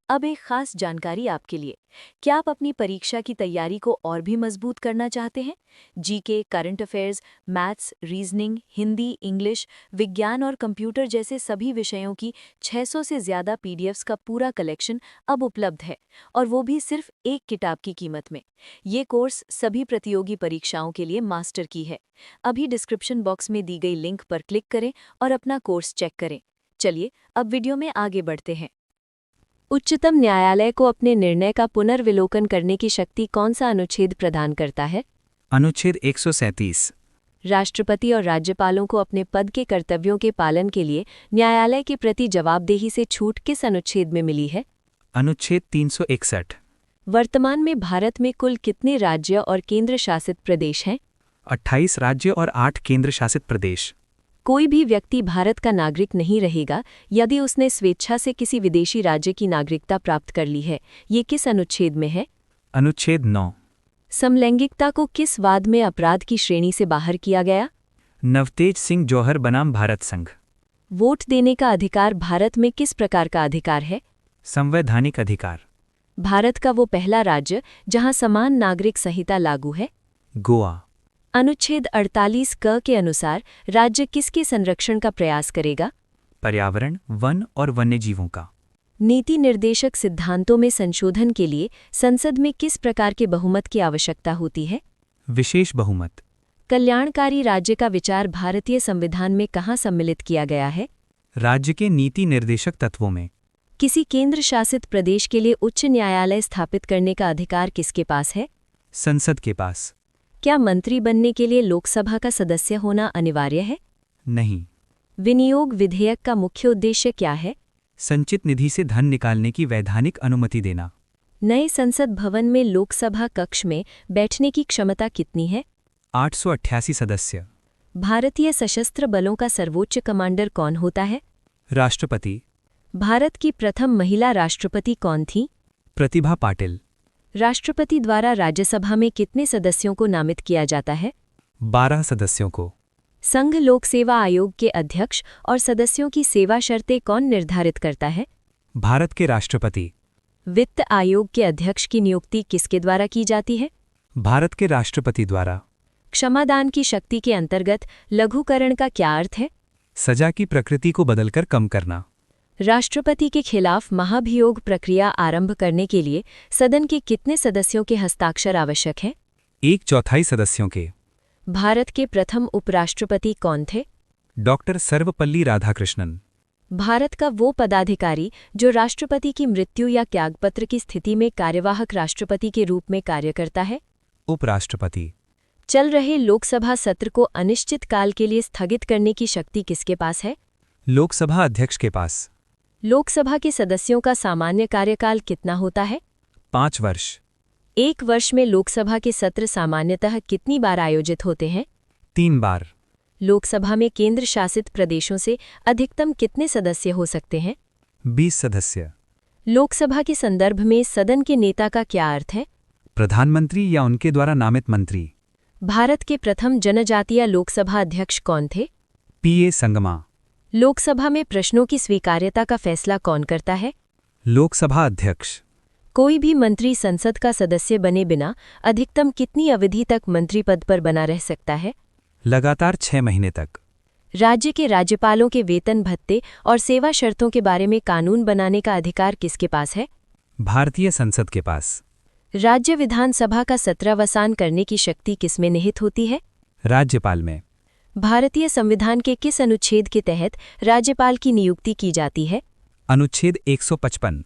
Speaker 1: अब एक खास जानकारी आपके लिए। क्या आप अपनी परीक्षा की तैयारी को और भी मजबूत करना चाहते हैं? GK, current affairs, maths, reasoning, Hindi, English, विज्ञान और कंप्यूटर जैसे सभी विषयों की 600 से ज़्यादा पीडीएफ्स का पूरा कलेक्शन अब उपलब्ध है, और वो भी सिर्फ एक किताब की कीमत में। ये कोर्स सभी प्रतियोगी परीक्षाओं के लिए मास्टर की है। अभी डिस्क्रिप्शन बॉक्स में दी गई लिंक पर क्लिक करें और अपना कोर्स चेक करें। चलिए अब वीडियो में आगे बढ़ते हैं। उच्चतम न्यायालय को अपने निर्णय का पुनर्विलोकन करने की शक्ति कौन सा अनुच्छेद प्रदान करता है?
Speaker 3: अनुच्छेद 137।
Speaker 1: राष्ट्रपति और राज्यपालों को अपने पद के कर्तव्यों के पालन के लिए न्यायालय के प्रति जवाबदेही से छूट किस अनुच्छेद में मिली है?
Speaker 3: अनुच्छेद 361।
Speaker 1: वर्तमान में भारत में कुल कितने राज्य और केंद्र शासित प्रदेश हैं?
Speaker 3: 28 राज्य और 8 केंद्र शासित प्रदेश।
Speaker 1: कोई भी व्यक्ति भारत का नागरिक नहीं रहेगा यदि उसने स्वेच्छा से किसी विदेशी राज्य की नागरिकता प्राप्त कर ली है। ये किस अनुच्छेद में है?
Speaker 3: अनुच्छेद 9।
Speaker 1: समलैंगिकता को किस वाद में अपराध की श्रेणी से बाहर किया गया?
Speaker 3: नवतेज सिंह जौहर बनाम भारत संघ।
Speaker 1: वोट देने का अधिकार भारत में किस प्रकार का अधिकार है?
Speaker 3: संवैधानिक अधिकार।
Speaker 1: भारत का वो पहला राज्य जहां समान नागरिक संहिता लागू है?
Speaker 3: गोवा।
Speaker 1: अनुच्छेद 48 क के अनुसार राज्य किसके संरक्षण का प्रयास करेगा?
Speaker 3: पर्यावरण, वन और वन्यजीवों का।
Speaker 1: नीति निर्देशक सिद्धांतों में संशोधन के लिए संसद में किस प्रकार के बहुमत की आवश्यकता होती है?
Speaker 3: विशेष बहुमत।
Speaker 1: कल्याणकारी राज्य का विचार भारतीय संविधान में कहाँ सम्मिलित किया गया है?
Speaker 3: राज्य के नीति निर्देशक तत्वों में।
Speaker 1: किसी केंद्र शासित प्रदेश के लिए उच्च न्यायालय स्थापित करने का अधिकार किसके पास है?
Speaker 3: संसद के पास।
Speaker 1: क्या मंत्री बनने के लिए लोकसभा का सदस्य होना अनिवार्य है?
Speaker 3: नहीं।
Speaker 1: विनियोग विधेयक का मुख्य उद्देश्य क्या है?
Speaker 3: संचित निधि से धन निकालने की वैधानिक अनुमति देना।
Speaker 1: नए संसद भवन में लोकसभा कक्ष में बैठने की क्षमता कितनी है?
Speaker 3: 888 सदस्य।
Speaker 1: भारतीय सशस्त्र बलों का सर्वोच्च कमांडर कौन होता है?
Speaker 3: राष्ट्रपति।
Speaker 1: भारत की प्रथम महिला राष्ट्रपति कौन थी?
Speaker 3: प्रतिभा पाटिल।
Speaker 1: राष्ट्रपति द्वारा राज्यसभा में कितने सदस्यों को नामित किया जाता है?
Speaker 3: 12 सदस्यों को।
Speaker 1: संघ लोक सेवा आयोग के अध्यक्ष और सदस्यों की सेवा शर्तें कौन निर्धारित करता है?
Speaker 3: भारत के राष्ट्रपति।
Speaker 1: वित्त आयोग के अध्यक्ष की नियुक्ति किसके द्वारा की जाती है?
Speaker 3: भारत के राष्ट्रपति द्वारा।
Speaker 1: क्षमादान की शक्ति के अंतर्गत लघुकरण का क्या अर्थ है?
Speaker 3: सजा की प्रकृति को बदलकर कम करना।
Speaker 1: राष्ट्रपति के खिलाफ महाभियोग प्रक्रिया आरंभ करने के लिए सदन के कितने सदस्यों के हस्ताक्षर आवश्यक हैं?
Speaker 3: 1/4 सदस्यों के।
Speaker 1: भारत के प्रथम उपराष्ट्रपति कौन थे?
Speaker 3: डॉक्टर सर्वपल्ली राधाकृष्णन।
Speaker 1: भारत का वो पदाधिकारी जो राष्ट्रपति की मृत्यु या त्यागपत्र की स्थिति में कार्यवाहक राष्ट्रपति के रूप में कार्य करता है?
Speaker 3: उपराष्ट्रपति।
Speaker 1: चल रहे लोकसभा सत्र को अनिश्चित काल के लिए स्थगित करने की शक्ति किसके पास है?
Speaker 3: लोकसभा अध्यक्ष के पास।
Speaker 1: लोकसभा के सदस्यों का सामान्य कार्यकाल कितना होता है?
Speaker 3: 5 वर्ष।
Speaker 1: एक वर्ष में लोकसभा के सत्र सामान्यतः कितनी बार आयोजित होते हैं?
Speaker 3: 3 बार।
Speaker 1: लोकसभा में केंद्र शासित प्रदेशों से अधिकतम कितने सदस्य हो सकते हैं?
Speaker 3: 20 सदस्य।
Speaker 1: लोकसभा के संदर्भ में सदन के नेता का क्या अर्थ है?
Speaker 3: प्रधानमंत्री या उनके द्वारा नामित मंत्री।
Speaker 1: भारत के प्रथम जनजातीय लोकसभा अध्यक्ष कौन थे?
Speaker 3: P.A. संगमा।
Speaker 1: लोकसभा में प्रश्नों की स्वीकार्यता का फैसला कौन करता है?
Speaker 3: लोकसभा अध्यक्ष।
Speaker 1: कोई भी मंत्री संसद का सदस्य बने बिना अधिकतम कितनी अवधि तक मंत्री पद पर बना रह सकता है?
Speaker 3: लगातार 6 महीने तक।
Speaker 1: राज्य के राज्यपालों के वेतन भत्ते और सेवा शर्तों के बारे में कानून बनाने का अधिकार किसके पास है?
Speaker 3: भारतीय संसद के पास।
Speaker 1: राज्य विधानसभा का सत्रावसान करने की शक्ति किसमें निहित होती है?
Speaker 3: राज्यपाल में।
Speaker 1: भारतीय संविधान के किस अनुच्छेद के तहत राज्यपाल की नियुक्ति की जाती है?
Speaker 3: अनुच्छेद 155।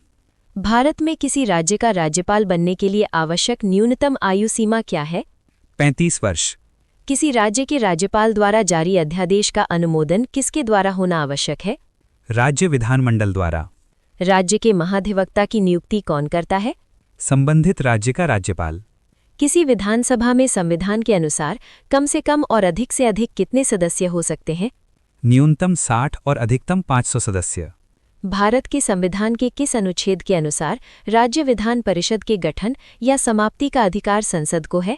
Speaker 1: भारत में किसी राज्य का राज्यपाल बनने के लिए आवश्यक न्यूनतम आयु सीमा क्या है?
Speaker 3: 35 वर्ष।
Speaker 1: किसी राज्य के राज्यपाल द्वारा जारी अध्यादेश का अनुमोदन किसके द्वारा होना आवश्यक है?
Speaker 3: राज्य विधानमंडल द्वारा।
Speaker 1: राज्य के महाधिवक्ता की नियुक्ति कौन करता है?
Speaker 3: संबंधित राज्य का राज्यपाल।
Speaker 1: किसी विधानसभा में संविधान के अनुसार कम से कम और अधिक से अधिक कितने सदस्य हो सकते हैं?
Speaker 3: न्यूनतम 60 और अधिकतम 500 सदस्य।
Speaker 1: भारत के संविधान के किस अनुच्छेद के अनुसार राज्य विधान परिषद के गठन या समाप्ति का अधिकार संसद को है?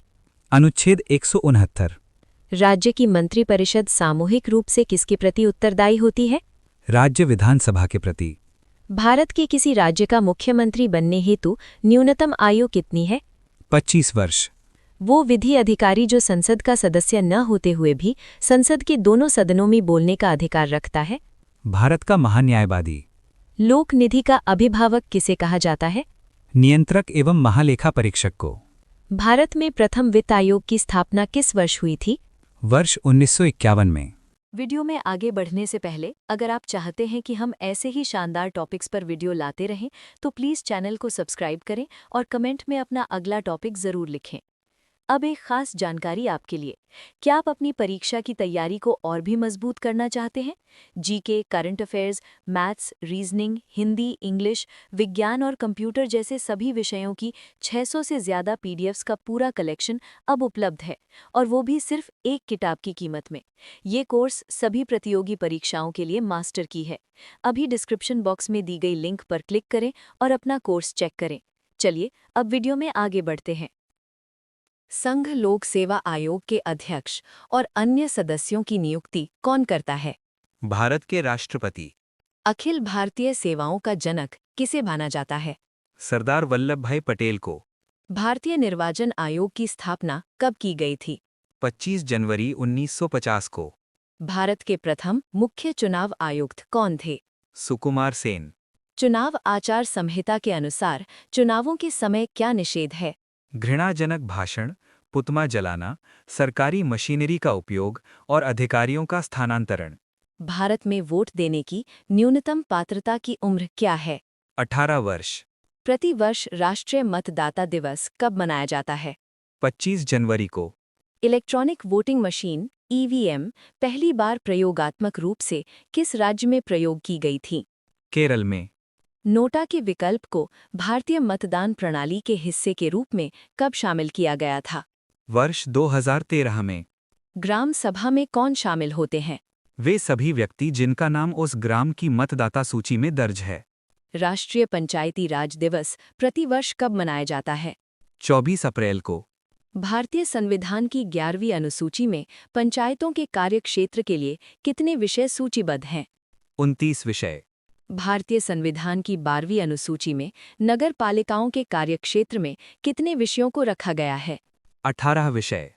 Speaker 3: अनुच्छेद 169।
Speaker 1: राज्य की मंत्रिपरिषद सामूहिक रूप से किसके प्रति उत्तरदायी होती है?
Speaker 3: राज्य विधानसभा के प्रति।
Speaker 1: भारत के किसी राज्य का मुख्यमंत्री बनने हेतु न्यूनतम आयु कितनी है?
Speaker 3: 25 वर्ष।
Speaker 1: वो विधि अधिकारी जो संसद का सदस्य न होते हुए भी संसद के दोनों सदनों में बोलने का अधिकार रखता है?
Speaker 3: भारत का महान्यायवादी।
Speaker 1: लोक निधि का अभिभावक किसे कहा जाता है?
Speaker 3: नियंत्रक एवं महालेखा परीक्षक को।
Speaker 1: भारत में प्रथम वित्त आयोग की स्थापना किस वर्ष हुई थी?
Speaker 3: वर्ष 1951 में।
Speaker 1: वीडियो में आगे बढ़ने से पहले अगर आप चाहते हैं कि हम ऐसे ही शानदार टॉपिक्स पर वीडियो लाते रहें तो प्लीज़ चैनल को सब्सक्राइब करें और कमेंट में अपना अगला टॉपिक ज़रूर लिखें। अब एक खास जानकारी आपके लिए। क्या आप अपनी परीक्षा की तैयारी को और भी मजबूत करना चाहते हैं? GK, current affairs, maths, reasoning, Hindi, English, विज्ञान और कंप्यूटर जैसे सभी विषयों की 600 से ज़्यादा पीडीएफ्स का पूरा कलेक्शन अब उपलब्ध है, और वो भी सिर्फ एक किताब की कीमत में। ये कोर्स सभी प्रतियोगी परीक्षाओं के लिए मास्टर की है। अभी डिस्क्रिप्शन बॉक्स में दी गई लिंक पर क्लिक करें और अपना कोर्स चेक करें। चलिए अब वीडियो में आगे बढ़ते हैं। संघ लोक सेवा आयोग के अध्यक्ष और अन्य सदस्यों की नियुक्ति कौन करता है?
Speaker 3: भारत के राष्ट्रपति।
Speaker 1: अखिल भारतीय सेवाओं का जनक किसे माना जाता है?
Speaker 3: सरदार वल्लभ भाई पटेल को।
Speaker 1: भारतीय निर्वाचन आयोग की स्थापना कब की गई थी?
Speaker 3: 25 जनवरी 1950 को।
Speaker 1: भारत के प्रथम मुख्य चुनाव आयुक्त कौन थे?
Speaker 3: सुकुमार सेन।
Speaker 1: चुनाव आचार संहिता के अनुसार चुनावों के समय क्या निषेध है?
Speaker 3: घृणाजनक भाषण, पुतला जलाना, सरकारी मशीनरी का उपयोग और अधिकारियों का स्थानांतरण।
Speaker 1: भारत में वोट देने की न्यूनतम पात्रता की उम्र क्या है?
Speaker 3: 18 वर्ष।
Speaker 1: प्रति वर्ष राष्ट्रीय मतदाता दिवस कब मनाया जाता है?
Speaker 3: 25 जनवरी को।
Speaker 1: इलेक्ट्रॉनिक वोटिंग मशीन ईवीएम पहली बार प्रयोगात्मक रूप से किस राज्य में प्रयोग की गई थी?
Speaker 3: केरल में।
Speaker 1: नोटा के विकल्प को भारतीय मतदान प्रणाली के हिस्से के रूप में कब शामिल किया गया था?
Speaker 3: वर्ष 2013 में।
Speaker 1: ग्राम सभा में कौन शामिल होते हैं?
Speaker 3: वे सभी व्यक्ति जिनका नाम उस ग्राम की मतदाता सूची में दर्ज है।
Speaker 1: राष्ट्रीय पंचायती राज दिवस प्रतिवर्ष कब मनाया जाता है?
Speaker 3: 24 अप्रैल को।
Speaker 1: भारतीय संविधान की 11वीं अनुसूची में पंचायतों के कार्यक्षेत्र के लिए कितने विषय सूचीबद्ध हैं?
Speaker 3: 29 विषय।
Speaker 1: भारतीय संविधान की 12वीं अनुसूची में नगर पालिकाओं के कार्यक्षेत्र में कितने विषयों को रखा गया है?
Speaker 3: 18 विषय।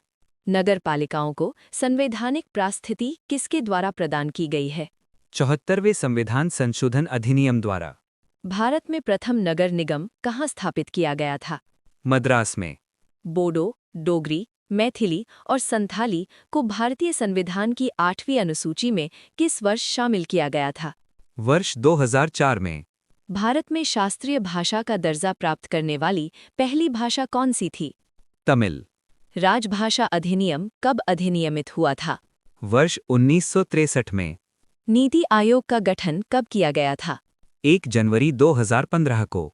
Speaker 1: नगर पालिकाओं को संवैधानिक प्रास्थिति किसके द्वारा प्रदान की गई है?
Speaker 3: 74वें संविधान संशोधन अधिनियम द्वारा।
Speaker 1: भारत में प्रथम नगर निगम कहाँ स्थापित किया गया था?
Speaker 3: मद्रास में।
Speaker 1: बोडो, डोगरी, मैथिली और संथाली को भारतीय संविधान की 8वीं अनुसूची में किस वर्ष शामिल किया गया था?
Speaker 3: वर्ष 2004 में।
Speaker 1: भारत में शास्त्रीय भाषा का दर्जा प्राप्त करने वाली पहली भाषा कौन सी थी?
Speaker 3: तमिल।
Speaker 1: राजभाषा अधिनियम कब अधिनियमित हुआ था?
Speaker 3: वर्ष 1963 में।
Speaker 1: नीति आयोग का गठन कब किया गया था?
Speaker 3: 1 जनवरी 2015 को।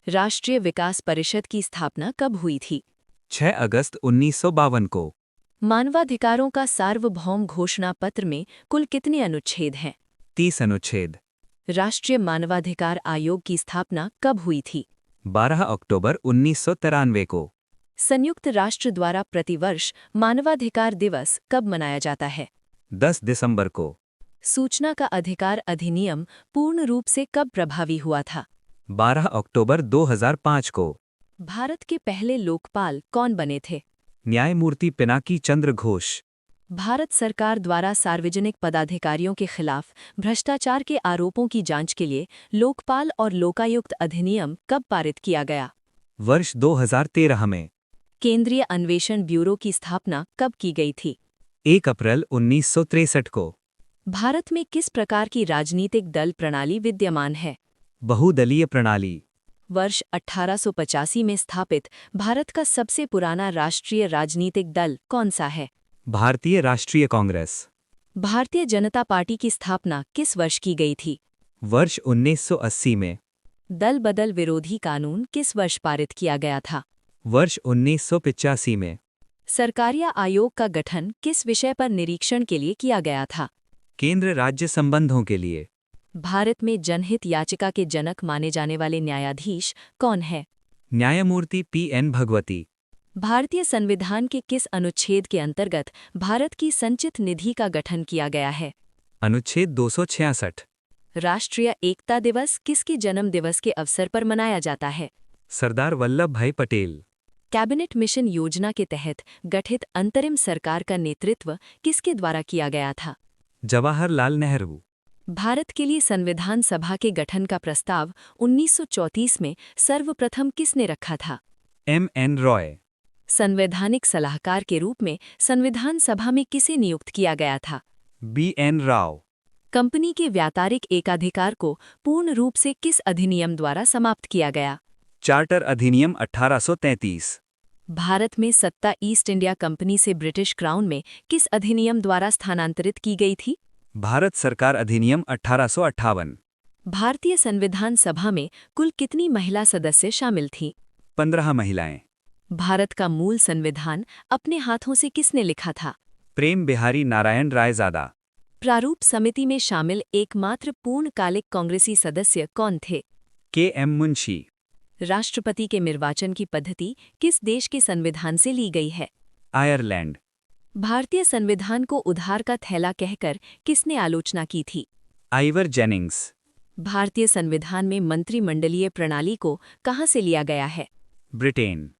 Speaker 1: राष्ट्रीय विकास परिषद की स्थापना कब हुई थी?
Speaker 3: 6 अगस्त 1952 को।
Speaker 1: मानवाधिकारों का सार्वभौम घोषणा पत्र में कुल कितने अनुच्छेद हैं?
Speaker 3: 30 अनुच्छेद।
Speaker 1: राष्ट्रीय मानवाधिकार आयोग की स्थापना कब हुई थी?
Speaker 3: 12 अक्टूबर 1993 को।
Speaker 1: संयुक्त राष्ट्र द्वारा प्रतिवर्ष मानवाधिकार दिवस कब मनाया जाता है?
Speaker 3: 10 दिसंबर को।
Speaker 1: सूचना का अधिकार अधिनियम पूर्ण रूप से कब प्रभावी हुआ था?
Speaker 3: 12 अक्टूबर 2005 को।
Speaker 1: भारत के पहले लोकपाल कौन बने थे?
Speaker 3: न्यायमूर्ति पिनाकी चंद्र घोष।
Speaker 1: भारत सरकार द्वारा सार्वजनिक पदाधिकारियों के खिलाफ भ्रष्टाचार के आरोपों की जांच के लिए लोकपाल और लोकायुक्त अधिनियम कब पारित किया गया?
Speaker 3: वर्ष 2013 में।
Speaker 1: केंद्रीय अन्वेषण ब्यूरो की स्थापना कब की गई थी?
Speaker 3: 1 अप्रैल 1963 को।
Speaker 1: भारत में किस प्रकार की राजनीतिक दल प्रणाली विद्यमान है?
Speaker 3: बहुदलीय प्रणाली।
Speaker 1: वर्ष 1885 में स्थापित भारत का सबसे पुराना राष्ट्रीय राजनीतिक दल कौन सा है?
Speaker 3: भारतीय राष्ट्रीय कांग्रेस।
Speaker 1: भारतीय जनता पार्टी की स्थापना किस वर्ष की गई थी?
Speaker 3: वर्ष 1980 में।
Speaker 1: दल बदल विरोधी कानून किस वर्ष पारित किया गया था?
Speaker 3: वर्ष 1985 में।
Speaker 1: सरकारिया आयोग का गठन किस विषय पर निरीक्षण के लिए किया गया था?
Speaker 3: केंद्र राज्य संबंधों के लिए।
Speaker 1: भारत में जनहित याचिका के जनक माने जाने वाले न्यायाधीश कौन है?
Speaker 3: न्यायमूर्ति P.N. भगवती।
Speaker 1: भारतीय संविधान के किस अनुच्छेद के अंतर्गत भारत की संचित निधि का गठन किया गया है?
Speaker 3: अनुच्छेद 266।
Speaker 1: राष्ट्रीय एकता दिवस किसके जन्म दिवस के अवसर पर मनाया जाता है?
Speaker 3: सरदार वल्लभ भाई पटेल।
Speaker 1: कैबिनेट मिशन योजना के तहत गठित अंतरिम सरकार का नेतृत्व किसके द्वारा किया गया था?
Speaker 3: जवाहरलाल नेहरू।
Speaker 1: भारत के लिए संविधान सभा के गठन का प्रस्ताव 1934 में सर्वप्रथम किसने रखा था?
Speaker 3: M.N. रॉय।
Speaker 1: संवैधानिक सलाहकार के रूप में संविधान सभा में किसे नियुक्त किया गया था?
Speaker 3: B.N. राव।
Speaker 1: कंपनी के व्यापारिक एकाधिकार को पूर्ण रूप से किस अधिनियम द्वारा समाप्त किया गया?
Speaker 3: चार्टर अधिनियम 1833।
Speaker 1: भारत में सत्ता ईस्ट इंडिया कंपनी से ब्रिटिश क्राउन में किस अधिनियम द्वारा स्थानांतरित की गई थी?
Speaker 3: भारत सरकार अधिनियम 1858।
Speaker 1: भारतीय संविधान सभा में कुल कितनी महिला सदस्य शामिल थीं?
Speaker 3: 15 महिलाएं।
Speaker 1: भारत का मूल संविधान अपने हाथों से किसने लिखा था?
Speaker 3: प्रेम बिहारी नारायण रायजादा।
Speaker 1: प्रारूप समिति में शामिल एकमात्र पूर्णकालिक कांग्रेसी सदस्य कौन थे?
Speaker 3: K.M. मुंशी।
Speaker 1: राष्ट्रपति के निर्वाचन की पद्धति किस देश के संविधान से ली गई है?
Speaker 3: आयरलैंड।
Speaker 1: भारतीय संविधान को उधार का थैला कहकर किसने आलोचना की थी?
Speaker 3: Ivor Jennings.
Speaker 1: भारतीय संविधान में मंत्रिमंडलीय प्रणाली को कहाँ से लिया गया है?
Speaker 3: ब्रिटेन।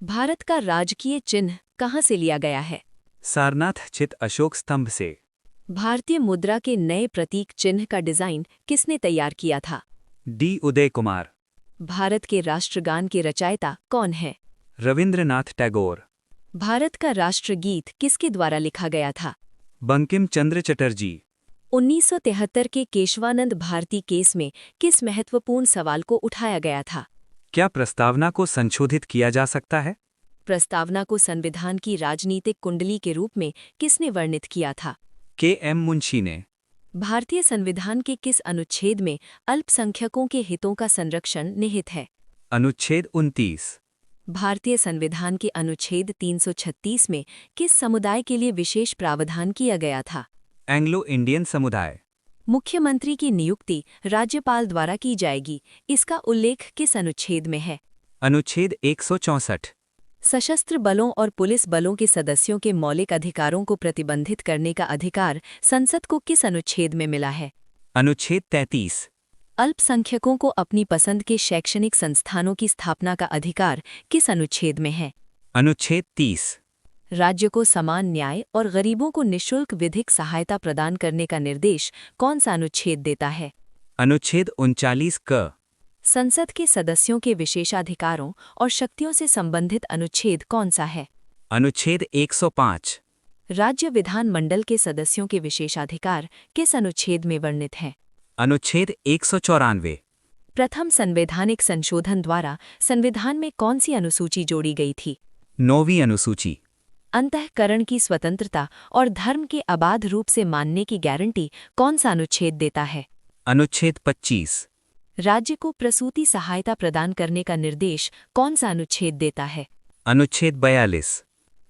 Speaker 1: भारत का राजकीय चिन्ह कहाँ से लिया गया है?
Speaker 3: सारनाथ चित अशोक स्तंभ से।
Speaker 1: भारतीय मुद्रा के नए प्रतीक चिन्ह का डिजाइन किसने तैयार किया था?
Speaker 3: D. उदय कुमार।
Speaker 1: भारत के राष्ट्रगान के रचयिता कौन है?
Speaker 3: रविंद्रनाथ टैगोर।
Speaker 1: भारत का राष्ट्रगीत किसके द्वारा लिखा गया था?
Speaker 3: बंकिम चंद्र चटर्जी।
Speaker 1: 1973 के केशवानंद भारती केस में किस महत्वपूर्ण सवाल को उठाया गया था?
Speaker 3: क्या प्रस्तावना को संशोधित किया जा सकता है?
Speaker 1: प्रस्तावना को संविधान की राजनीतिक कुंडली के रूप में किसने वर्णित किया था?
Speaker 3: K.M. मुंशी ने।
Speaker 1: भारतीय संविधान के किस अनुच्छेद में अल्पसंख्यकों के हितों का संरक्षण निहित है?
Speaker 3: अनुच्छेद 29।
Speaker 1: भारतीय संविधान के अनुच्छेद 336 में किस समुदाय के लिए विशेष प्रावधान किया गया था?
Speaker 3: एंग्लो इंडियन समुदाय।
Speaker 1: मुख्यमंत्री की नियुक्ति राज्यपाल द्वारा की जाएगी, इसका उल्लेख किस अनुच्छेद में है?
Speaker 3: अनुच्छेद 164।
Speaker 1: सशस्त्र बलों और पुलिस बलों के सदस्यों के मौलिक अधिकारों को प्रतिबंधित करने का अधिकार संसद को किस अनुच्छेद में मिला है?
Speaker 3: अनुच्छेद 33।
Speaker 1: अल्पसंख्यकों को अपनी पसंद के शैक्षणिक संस्थानों की स्थापना का अधिकार किस अनुच्छेद में है?
Speaker 3: अनुच्छेद 30।
Speaker 1: राज्य को समान न्याय और गरीबों को निःशुल्क विधिक सहायता प्रदान करने का निर्देश कौन सा अनुच्छेद देता है?
Speaker 3: अनुच्छेद 39 क।
Speaker 1: संसद के सदस्यों के विशेषाधिकारों और शक्तियों से संबंधित अनुच्छेद कौन सा है?
Speaker 3: अनुच्छेद 105।
Speaker 1: राज्य विधानमंडल के सदस्यों के विशेषाधिकार किस अनुच्छेद में वर्णित हैं?
Speaker 3: अनुच्छेद 194।
Speaker 1: प्रथम संवैधानिक संशोधन द्वारा संविधान में कौन सी अनुसूची जोड़ी गई थी?
Speaker 3: 9वीं अनुसूची।
Speaker 1: अंतःकरण की स्वतंत्रता और धर्म के अबाध रूप से मानने की गारंटी कौन सा अनुच्छेद देता है?
Speaker 3: अनुच्छेद 25।
Speaker 1: राज्य को प्रसूति सहायता प्रदान करने का निर्देश कौन सा अनुच्छेद देता है?
Speaker 3: अनुच्छेद 42।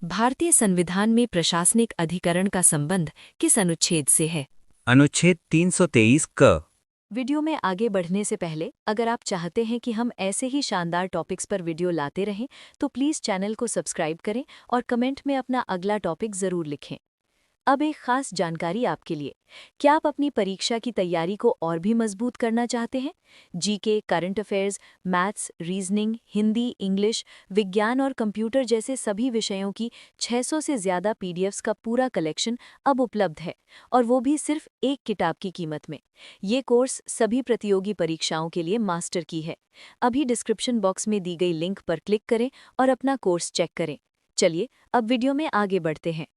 Speaker 1: भारतीय संविधान में प्रशासनिक अधिकरण का संबंध किस अनुच्छेद से है?
Speaker 3: अनुच्छेद 323 क।
Speaker 1: वीडियो में आगे बढ़ने से पहले अगर आप चाहते हैं कि हम ऐसे ही शानदार टॉपिक्स पर वीडियो लाते रहें तो प्लीज़ चैनल को सब्सक्राइब करें और कमेंट में अपना अगला टॉपिक ज़रूर लिखें। अब एक खास जानकारी आपके लिए, क्या आप अपनी परीक्षा की तैयारी को और भी मजबूत करना चाहते हैं? GK, current affairs, maths, reasoning, Hindi, English, विज्ञान और कंप्यूटर जैसे सभी विषयों की 600 से ज़्यादा पीडीएफ्स का पूरा कलेक्शन अब उपलब्ध है, और वो भी सिर्फ एक किताब की कीमत में। ये कोर्स सभी प्रतियोगी परीक्षाओं के लिए मास्टर की है। अभी डिस्क्रिप्शन बॉक्स में दी गई लिंक पर क्लिक करें और अपना कोर्स चेक करें। चलिए अब वीडियो में आगे बढ़ते हैं।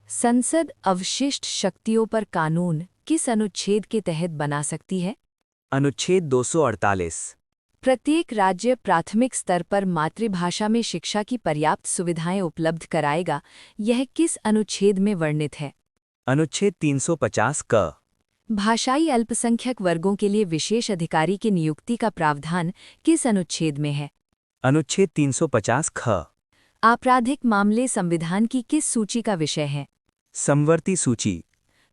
Speaker 1: संसद अवशिष्ट शक्तियों पर कानून किस अनुच्छेद के तहत बना सकती है?
Speaker 3: अनुच्छेद 248।
Speaker 1: प्रत्येक राज्य प्राथमिक स्तर पर मातृभाषा में शिक्षा की पर्याप्त सुविधाएं उपलब्ध कराएगा, यह किस अनुच्छेद में वर्णित है?
Speaker 3: अनुच्छेद 350 क।
Speaker 1: भाषाई अल्पसंख्यक वर्गों के लिए विशेष अधिकारी की नियुक्ति का प्रावधान किस अनुच्छेद में है?
Speaker 3: अनुच्छेद 350 ख।
Speaker 1: आपराधिक मामले संविधान की किस सूची का विषय है?
Speaker 3: समवर्ती सूची।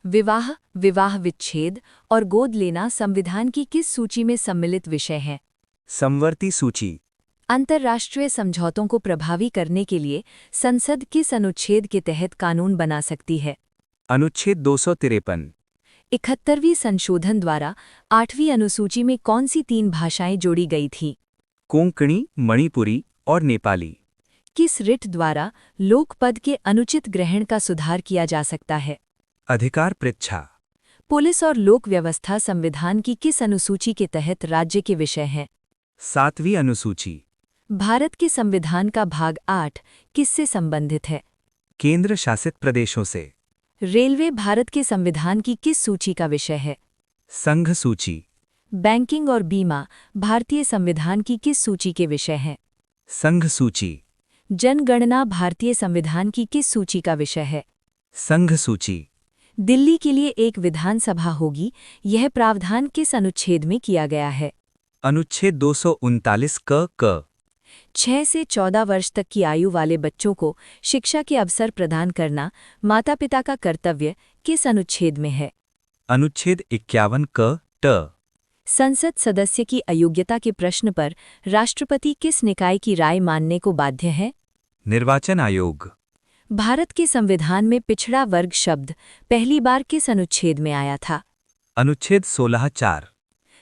Speaker 1: विवाह, विवाह विच्छेद और गोद लेना संविधान की किस सूची में सम्मिलित विषय हैं?
Speaker 3: समवर्ती सूची।
Speaker 1: अंतर्राष्ट्रीय समझौतों को प्रभावी करने के लिए संसद किस अनुच्छेद के तहत कानून बना सकती है?
Speaker 3: अनुच्छेद 253।
Speaker 1: 71वीं संशोधन द्वारा 8वीं अनुसूची में कौन सी 3 भाषाएं जोड़ी गई थीं?
Speaker 3: कोंकणी, मणिपुरी और नेपाली।
Speaker 1: किस रिट द्वारा लोकपद के अनुचित ग्रहण का सुधार किया जा सकता है?
Speaker 3: अधिकार पृच्छा।
Speaker 1: पुलिस और लोक व्यवस्था संविधान की किस अनुसूची के तहत राज्य के विषय हैं?
Speaker 3: 7वीं अनुसूची।
Speaker 1: भारत के संविधान का भाग 8 किससे संबंधित है?
Speaker 3: केंद्र शासित प्रदेशों से।
Speaker 1: रेलवे भारत के संविधान की किस सूची का विषय है?
Speaker 3: संघ सूची।
Speaker 1: बैंकिंग और बीमा भारतीय संविधान की किस सूची के विषय हैं?
Speaker 3: संघ सूची।
Speaker 1: जनगणना भारतीय संविधान की किस सूची का विषय है?
Speaker 3: संघ सूची।
Speaker 1: दिल्ली के लिए एक विधानसभा होगी, यह प्रावधान किस अनुच्छेद में किया गया है?
Speaker 3: अनुच्छेद 239 क।
Speaker 1: 6 से 14 वर्ष तक की आयु वाले बच्चों को शिक्षा के अवसर प्रदान करना माता पिता का कर्तव्य किस अनुच्छेद में है?
Speaker 3: अनुच्छेद 51 क ट।
Speaker 1: संसद सदस्य की अयोग्यता के प्रश्न पर राष्ट्रपति किस निकाय की राय मानने को बाध्य है?
Speaker 3: निर्वाचन आयोग।
Speaker 1: भारत के संविधान में पिछड़ा वर्ग शब्द पहली बार किस अनुच्छेद में आया था?
Speaker 3: अनुच्छेद 16 4।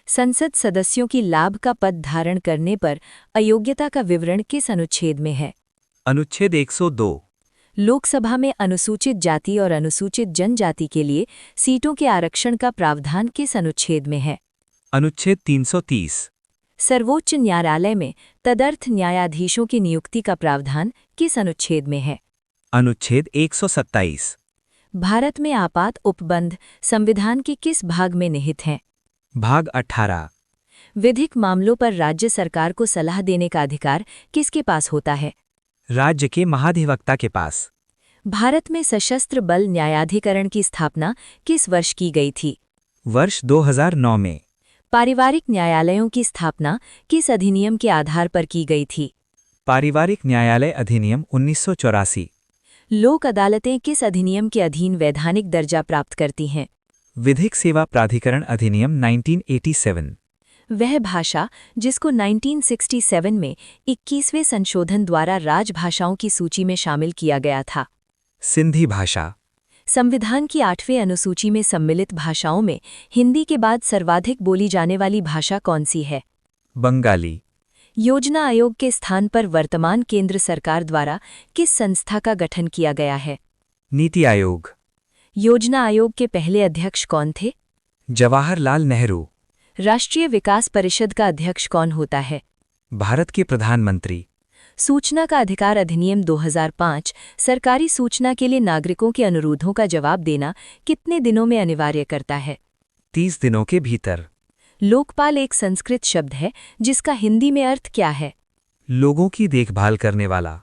Speaker 1: संसद सदस्यों की लाभ का पद धारण करने पर अयोग्यता का विवरण किस अनुच्छेद में है?
Speaker 3: अनुच्छेद 102।
Speaker 1: लोकसभा में अनुसूचित जाति और अनुसूचित जनजाति के लिए सीटों के आरक्षण का प्रावधान किस अनुच्छेद में है?
Speaker 3: अनुच्छेद 330।
Speaker 1: सर्वोच्च न्यायालय में तदर्थ न्यायाधीशों की नियुक्ति का प्रावधान किस अनुच्छेद में है?
Speaker 3: अनुच्छेद 127।
Speaker 1: भारत में आपात उपबंध संविधान के किस भाग में निहित हैं?
Speaker 3: भाग 18।
Speaker 1: विधिक मामलों पर राज्य सरकार को सलाह देने का अधिकार किसके पास होता है?
Speaker 3: राज्य के महाधिवक्ता के पास।
Speaker 1: भारत में सशस्त्र बल न्यायाधिकरण की स्थापना किस वर्ष की गई थी?
Speaker 3: वर्ष 2009 में।
Speaker 1: पारिवारिक न्यायालयों की स्थापना किस अधिनियम के आधार पर की गई थी?
Speaker 3: पारिवारिक न्यायालय अधिनियम 1984।
Speaker 1: लोक अदालतें किस अधिनियम के अधीन वैधानिक दर्जा प्राप्त करती हैं?
Speaker 3: विधिक सेवा प्राधिकरण अधिनियम 1987।
Speaker 1: वह भाषा जिसको 1967 में 21वें संशोधन द्वारा राजभाषाओं की सूची में शामिल किया गया था।
Speaker 3: सिंधी भाषा।
Speaker 1: संविधान की 8वें अनुसूची में सम्मिलित भाषाओं में हिंदी के बाद सर्वाधिक बोली जाने वाली भाषा कौन सी है?
Speaker 3: बंगाली।
Speaker 1: योजना आयोग के स्थान पर वर्तमान केंद्र सरकार द्वारा किस संस्था का गठन किया गया है?
Speaker 3: नीति आयोग।
Speaker 1: योजना आयोग के पहले अध्यक्ष कौन थे?
Speaker 3: जवाहरलाल नेहरू।
Speaker 1: राष्ट्रीय विकास परिषद का अध्यक्ष कौन होता है?
Speaker 3: भारत के प्रधानमंत्री।
Speaker 1: सूचना का अधिकार अधिनियम 2005 सरकारी सूचना के लिए नागरिकों के अनुरोधों का जवाब देना कितने दिनों में अनिवार्य करता है?
Speaker 3: 30 दिनों के भीतर।
Speaker 1: लोकपाल एक संस्कृत शब्द है जिसका हिंदी में अर्थ क्या है?
Speaker 3: लोगों की देखभाल करने वाला।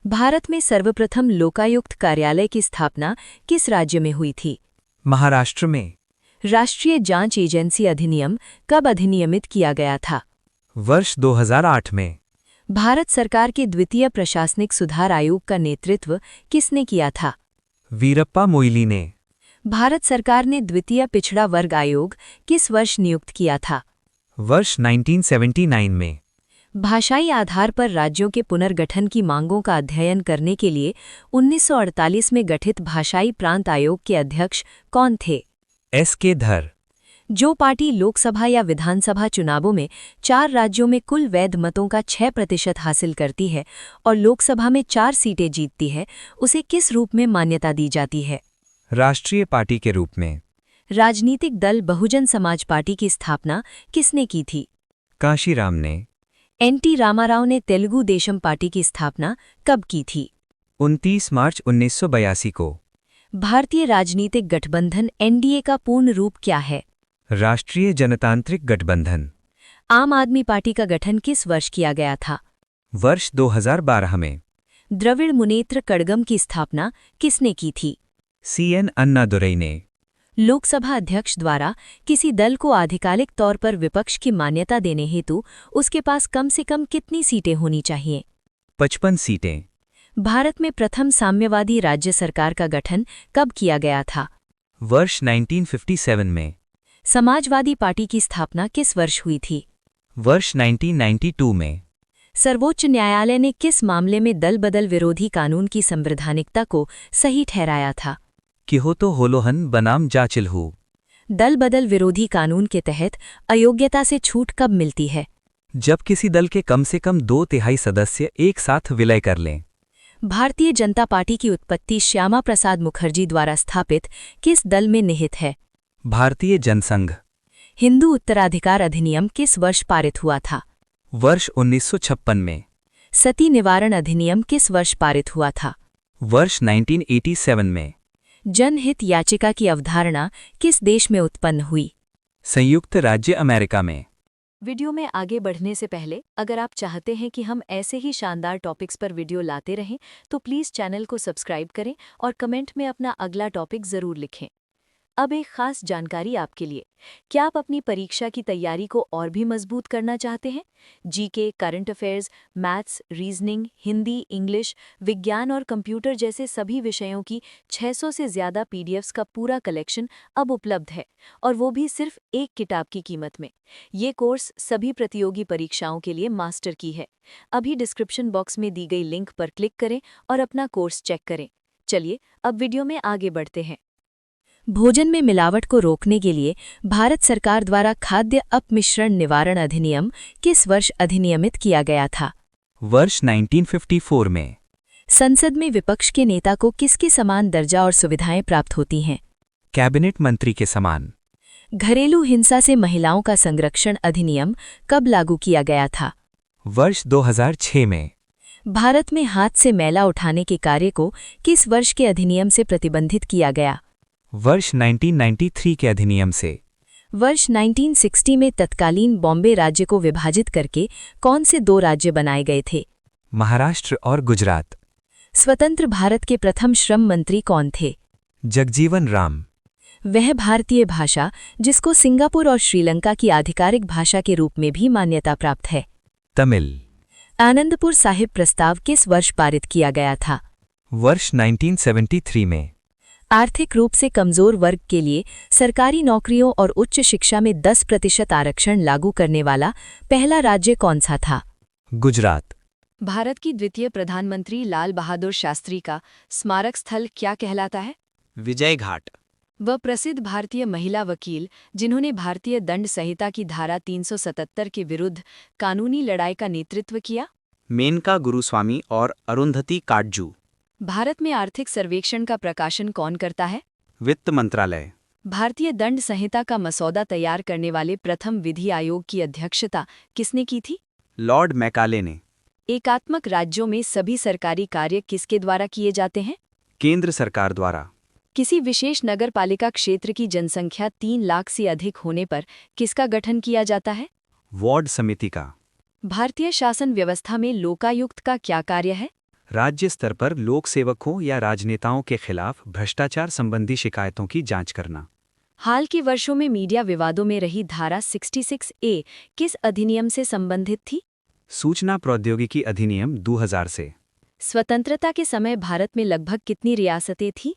Speaker 1: भारत में सर्वप्रथम लोकायुक्त कार्यालय की स्थापना किस राज्य में हुई थी?
Speaker 3: महाराष्ट्र में।
Speaker 1: राष्ट्रीय जांच एजेंसी अधिनियम कब अधिनियमित किया गया था?
Speaker 3: वर्ष 2008 में।
Speaker 1: भारत सरकार के द्वितीय प्रशासनिक सुधार आयोग का नेतृत्व किसने किया था?
Speaker 3: वीरप्पा मोइली ने।
Speaker 1: भारत सरकार ने द्वितीय पिछड़ा वर्ग आयोग किस वर्ष नियुक्त किया था?
Speaker 3: वर्ष 1979 में।
Speaker 1: भाषाई आधार पर राज्यों के पुनर्गठन की मांगों का अध्ययन करने के लिए 1948 में गठित भाषाई प्रांत आयोग के अध्यक्ष कौन थे?
Speaker 3: S.K. धर।
Speaker 1: जो पार्टी लोकसभा या विधानसभा चुनावों में 4 राज्यों में कुल वैध मतों का 6% हासिल करती है और लोकसभा में 4 सीटें जीतती है, उसे किस रूप में मान्यता दी जाती है?
Speaker 3: राष्ट्रीय पार्टी के रूप में।
Speaker 1: राजनीतिक दल बहुजन समाज पार्टी की स्थापना किसने की थी?
Speaker 3: काशीराम ने।
Speaker 1: एन.टी. रामाराव ने तेलुगु देशम पार्टी की स्थापना कब की थी?
Speaker 3: 29 मार्च 1982 को।
Speaker 1: भारतीय राजनीतिक गठबंधन एनडीए का पूर्ण रूप क्या है?
Speaker 3: राष्ट्रीय जनतांत्रिक गठबंधन।
Speaker 1: आम आदमी पार्टी का गठन किस वर्ष किया गया था?
Speaker 3: वर्ष 2012 में।
Speaker 1: द्रविड़ मुनेत्र कड़गम की स्थापना किसने की थी?
Speaker 3: C.N. अन्नादुरई ने।
Speaker 1: लोकसभा अध्यक्ष द्वारा किसी दल को आधिकारिक तौर पर विपक्ष की मान्यता देने हेतु उसके पास कम से कम कितनी सीटें होनी चाहिए?
Speaker 3: 55 सीटें।
Speaker 1: भारत में प्रथम साम्यवादी राज्य सरकार का गठन कब किया गया था?
Speaker 3: वर्ष 1957 में।
Speaker 1: समाजवादी पार्टी की स्थापना किस वर्ष हुई थी?
Speaker 3: वर्ष 1992 में।
Speaker 1: सर्वोच्च न्यायालय ने किस मामले में दल बदल विरोधी कानून की संवैधानिकता को सही ठहराया था?
Speaker 3: किहोतो होलोहन बनाम जाचिलहू।
Speaker 1: दल बदल विरोधी कानून के तहत अयोग्यता से छूट कब मिलती है?
Speaker 3: जब किसी दल के कम से कम 2/3 सदस्य एक साथ विलय कर लें।
Speaker 1: भारतीय जनता पार्टी की उत्पत्ति श्यामा प्रसाद मुखर्जी द्वारा स्थापित किस दल में निहित है?
Speaker 3: भारतीय जनसंघ।
Speaker 1: हिंदू उत्तराधिकार अधिनियम किस वर्ष पारित हुआ था?
Speaker 3: वर्ष 1956 में।
Speaker 1: सती निवारण अधिनियम किस वर्ष पारित हुआ था?
Speaker 3: वर्ष 1987 में।
Speaker 1: जनहित याचिका की अवधारणा किस देश में उत्पन्न हुई?
Speaker 3: संयुक्त राज्य अमेरिका में।
Speaker 1: वीडियो में आगे बढ़ने से पहले अगर आप चाहते हैं कि हम ऐसे ही शानदार टॉपिक्स पर वीडियो लाते रहें तो प्लीज़ चैनल को सब्सक्राइब करें और कमेंट में अपना अगला टॉपिक ज़रूर लिखें। अब एक खास जानकारी आपके लिए। क्या आप अपनी परीक्षा की तैयारी को और भी मजबूत करना चाहते हैं? GK, current affairs, maths, reasoning, Hindi, English, विज्ञान और कंप्यूटर जैसे सभी विषयों की 600 से ज़्यादा पीडीएफ्स का पूरा कलेक्शन अब उपलब्ध है, और वो भी सिर्फ एक किताब की कीमत में। ये कोर्स सभी प्रतियोगी परीक्षाओं के लिए मास्टर की है। अभी डिस्क्रिप्शन बॉक्स में दी गई लिंक पर क्लिक करें और अपना कोर्स चेक करें। चलिए अब वीडियो में आगे बढ़ते हैं। भोजन में मिलावट को रोकने के लिए भारत सरकार द्वारा खाद्य अपमिश्रण निवारण अधिनियम किस वर्ष अधिनियमित किया गया था?
Speaker 3: वर्ष 1954 में।
Speaker 1: संसद में विपक्ष के नेता को किसके समान दर्जा और सुविधाएं प्राप्त होती हैं?
Speaker 3: कैबिनेट मंत्री के समान।
Speaker 1: घरेलू हिंसा से महिलाओं का संरक्षण अधिनियम कब लागू किया गया था?
Speaker 3: वर्ष 2006 में।
Speaker 1: भारत में हाथ से मैला उठाने के कार्य को किस वर्ष के अधिनियम से प्रतिबंधित किया गया?
Speaker 3: वर्ष 1993 के अधिनियम से।
Speaker 1: वर्ष 1960 में तत्कालीन बॉम्बे राज्य को विभाजित करके कौन से 2 राज्य बनाए गए थे?
Speaker 3: महाराष्ट्र और गुजरात।
Speaker 1: स्वतंत्र भारत के प्रथम श्रम मंत्री कौन थे?
Speaker 3: जगजीवन राम।
Speaker 1: वह भारतीय भाषा जिसको सिंगापुर और श्रीलंका की आधिकारिक भाषा के रूप में भी मान्यता प्राप्त है?
Speaker 3: तमिल।
Speaker 1: आनंदपुर साहिब प्रस्ताव किस वर्ष पारित किया गया था?
Speaker 3: वर्ष 1973 में।
Speaker 1: आर्थिक रूप से कमजोर वर्ग के लिए सरकारी नौकरियों और उच्च शिक्षा में 10% आरक्षण लागू करने वाला पहला राज्य कौन सा था?
Speaker 3: गुजरात।
Speaker 1: भारत की द्वितीय प्रधानमंत्री लाल बहादुर शास्त्री का स्मारक स्थल क्या कहलाता है?
Speaker 3: विजय घाट।
Speaker 1: वह प्रसिद्ध भारतीय महिला वकील जिन्होंने भारतीय दंड संहिता की धारा 377 के विरुद्ध कानूनी लड़ाई का नेतृत्व किया?
Speaker 3: मेनका गुरुस्वामी और अरुंधति काटजू।
Speaker 1: भारत में आर्थिक सर्वेक्षण का प्रकाशन कौन करता है?
Speaker 3: वित्त मंत्रालय।
Speaker 1: भारतीय दंड संहिता का मसौदा तैयार करने वाले प्रथम विधि आयोग की अध्यक्षता किसने की थी?
Speaker 3: लॉर्ड मैकाले ने।
Speaker 1: एकात्मक राज्यों में सभी सरकारी कार्य किसके द्वारा किए जाते हैं?
Speaker 3: केंद्र सरकार द्वारा।
Speaker 1: किसी विशेष नगरपालिका क्षेत्र की जनसंख्या 3 लाख से अधिक होने पर किसका गठन किया जाता है?
Speaker 3: वार्ड समिति का।
Speaker 1: भारतीय शासन व्यवस्था में लोकायुक्त का क्या कार्य है?
Speaker 3: राज्य स्तर पर लोक सेवकों या राजनेताओं के खिलाफ भ्रष्टाचार संबंधी शिकायतों की जांच करना।
Speaker 1: हाल के वर्षों में मीडिया विवादों में रही धारा 66A किस अधिनियम से संबंधित थी?
Speaker 3: सूचना प्रौद्योगिकी अधिनियम 2000 से।
Speaker 1: स्वतंत्रता के समय भारत में लगभग कितनी रियासतें थीं?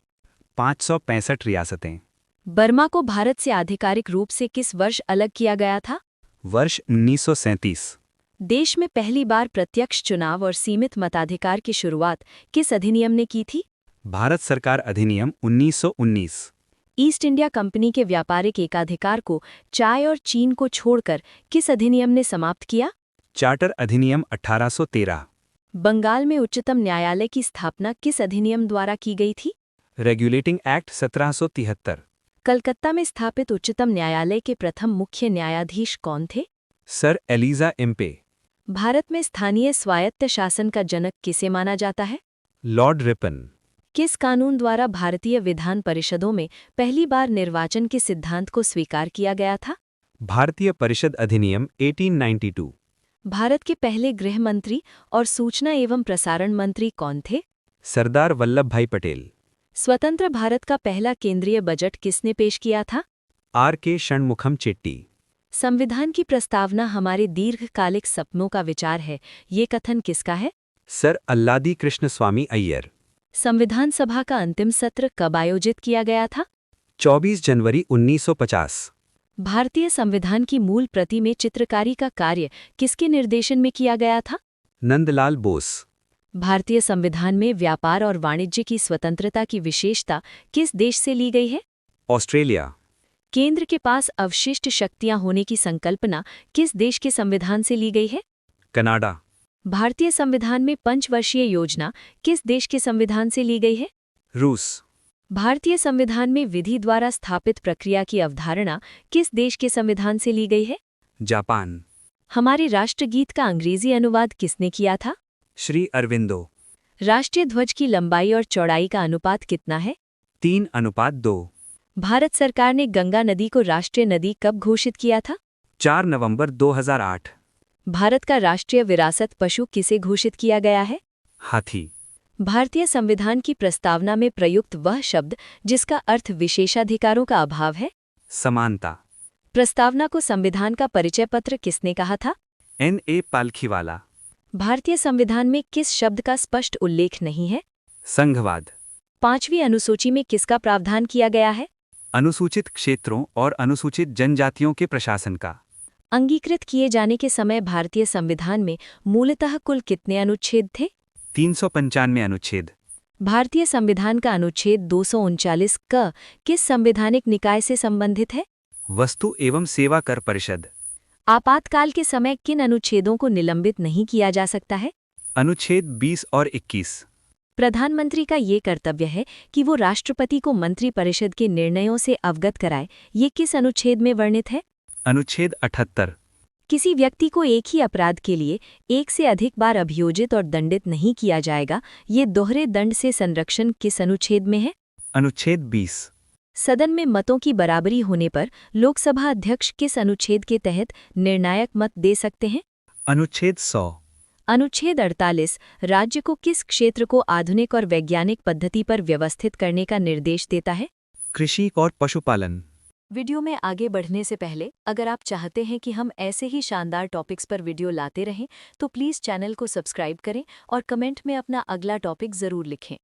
Speaker 3: 565 रियासतें।
Speaker 1: बर्मा को भारत से आधिकारिक रूप से किस वर्ष अलग किया गया था?
Speaker 3: वर्ष 1937।
Speaker 1: देश में पहली बार प्रत्यक्ष चुनाव और सीमित मताधिकार की शुरुआत किस अधिनियम ने की थी?
Speaker 3: भारत सरकार अधिनियम 1919।
Speaker 1: ईस्ट इंडिया कंपनी के व्यापारिक एकाधिकार को चाय और चीन को छोड़कर किस अधिनियम ने समाप्त किया?
Speaker 3: चार्टर अधिनियम 1813।
Speaker 1: बंगाल में उच्चतम न्यायालय की स्थापना किस अधिनियम द्वारा की गई थी?
Speaker 3: Regulating act 1773।
Speaker 1: कलकत्ता में स्थापित उच्चतम न्यायालय के प्रथम मुख्य न्यायाधीश कौन थे?
Speaker 3: Sir Elijah Impey.
Speaker 1: भारत में स्थानीय स्वायत्त शासन का जनक किसे माना जाता है?
Speaker 3: Lord Ripon.
Speaker 1: किस कानून द्वारा भारतीय विधान परिषदों में पहली बार निर्वाचन के सिद्धांत को स्वीकार किया गया था?
Speaker 3: भारतीय परिषद अधिनियम 1892।
Speaker 1: भारत के पहले गृह मंत्री और सूचना एवं प्रसारण मंत्री कौन थे?
Speaker 3: सरदार वल्लभ भाई पटेल।
Speaker 1: स्वतंत्र भारत का पहला केंद्रीय बजट किसने पेश किया था?
Speaker 3: R.K. षणमुखम चेट्टी।
Speaker 1: संविधान की प्रस्तावना हमारे दीर्घकालिक सपनों का विचार है, ये कथन किसका है?
Speaker 3: सर अल्लादी कृष्ण स्वामी अय्यर।
Speaker 1: संविधान सभा का अंतिम सत्र कब आयोजित किया गया था?
Speaker 3: 24 जनवरी 1950।
Speaker 1: भारतीय संविधान की मूल प्रति में चित्रकारी का कार्य किसके निर्देशन में किया गया था?
Speaker 3: नंदलाल बोस।
Speaker 1: भारतीय संविधान में व्यापार और वाणिज्य की स्वतंत्रता की विशेषता किस देश से ली गई है?
Speaker 3: ऑस्ट्रेलिया।
Speaker 1: केंद्र के पास अवशिष्ट शक्तियां होने की संकल्पना किस देश के संविधान से ली गई है?
Speaker 3: कनाडा।
Speaker 1: भारतीय संविधान में पंचवर्षीय योजना किस देश के संविधान से ली गई है?
Speaker 3: रूस।
Speaker 1: भारतीय संविधान में विधि द्वारा स्थापित प्रक्रिया की अवधारणा किस देश के संविधान से ली गई है?
Speaker 3: जापान।
Speaker 1: हमारे राष्ट्रगीत का अंग्रेजी अनुवाद किसने किया था?
Speaker 3: श्री अरविंदो।
Speaker 1: राष्ट्रीय ध्वज की लंबाई और चौड़ाई का अनुपात कितना है?
Speaker 3: 3:2।
Speaker 1: भारत सरकार ने गंगा नदी को राष्ट्रीय नदी कब घोषित किया था?
Speaker 3: 4 नवंबर 2008।
Speaker 1: भारत का राष्ट्रीय विरासत पशु किसे घोषित किया गया है?
Speaker 3: हाथी।
Speaker 1: भारतीय संविधान की प्रस्तावना में प्रयुक्त वह शब्द जिसका अर्थ विशेषाधिकारों का अभाव है?
Speaker 3: समानता।
Speaker 1: प्रस्तावना को संविधान का परिचय पत्र किसने कहा था?
Speaker 3: N.A. पालखीवाला।
Speaker 1: भारतीय संविधान में किस शब्द का स्पष्ट उल्लेख नहीं है?
Speaker 3: संघवाद।
Speaker 1: 5वीं अनुसूची में किसका प्रावधान किया गया है?
Speaker 3: अनुसूचित क्षेत्रों और अनुसूचित जनजातियों के प्रशासन का।
Speaker 1: अंगीकृत किए जाने के समय भारतीय संविधान में मूलतः कुल कितने अनुच्छेद थे?
Speaker 3: 395 अनुच्छेद।
Speaker 1: भारतीय संविधान का अनुच्छेद 239 क किस संवैधानिक निकाय से संबंधित है?
Speaker 3: वस्तु एवं सेवा कर परिषद।
Speaker 1: आपातकाल के समय किन अनुच्छेदों को निलंबित नहीं किया जा सकता है?
Speaker 3: अनुच्छेद 20 और 21।
Speaker 1: प्रधानमंत्री का ये कर्तव्य है कि वो राष्ट्रपति को मंत्रिपरिषद के निर्णयों से अवगत कराए, ये किस अनुच्छेद में वर्णित है?
Speaker 3: अनुच्छेद 78।
Speaker 1: किसी व्यक्ति को एक ही अपराध के लिए एक से अधिक बार अभियोजित और दंडित नहीं किया जाएगा, ये दोहरे दंड से संरक्षण किस अनुच्छेद में है?
Speaker 3: अनुच्छेद 20।
Speaker 1: सदन में मतों की बराबरी होने पर लोकसभा अध्यक्ष किस अनुच्छेद के तहत निर्णायक मत दे सकते हैं?
Speaker 3: अनुच्छेद 100।
Speaker 1: अनुच्छेद 48 राज्य को किस क्षेत्र को आधुनिक और वैज्ञानिक पद्धति पर व्यवस्थित करने का निर्देश देता है?
Speaker 3: कृषि और पशुपालन।
Speaker 1: वीडियो में आगे बढ़ने से पहले अगर आप चाहते हैं कि हम ऐसे ही शानदार टॉपिक्स पर वीडियो लाते रहें तो प्लीज़ चैनल को सब्सक्राइब करें और कमेंट में अपना अगला टॉपिक ज़रूर लिखें।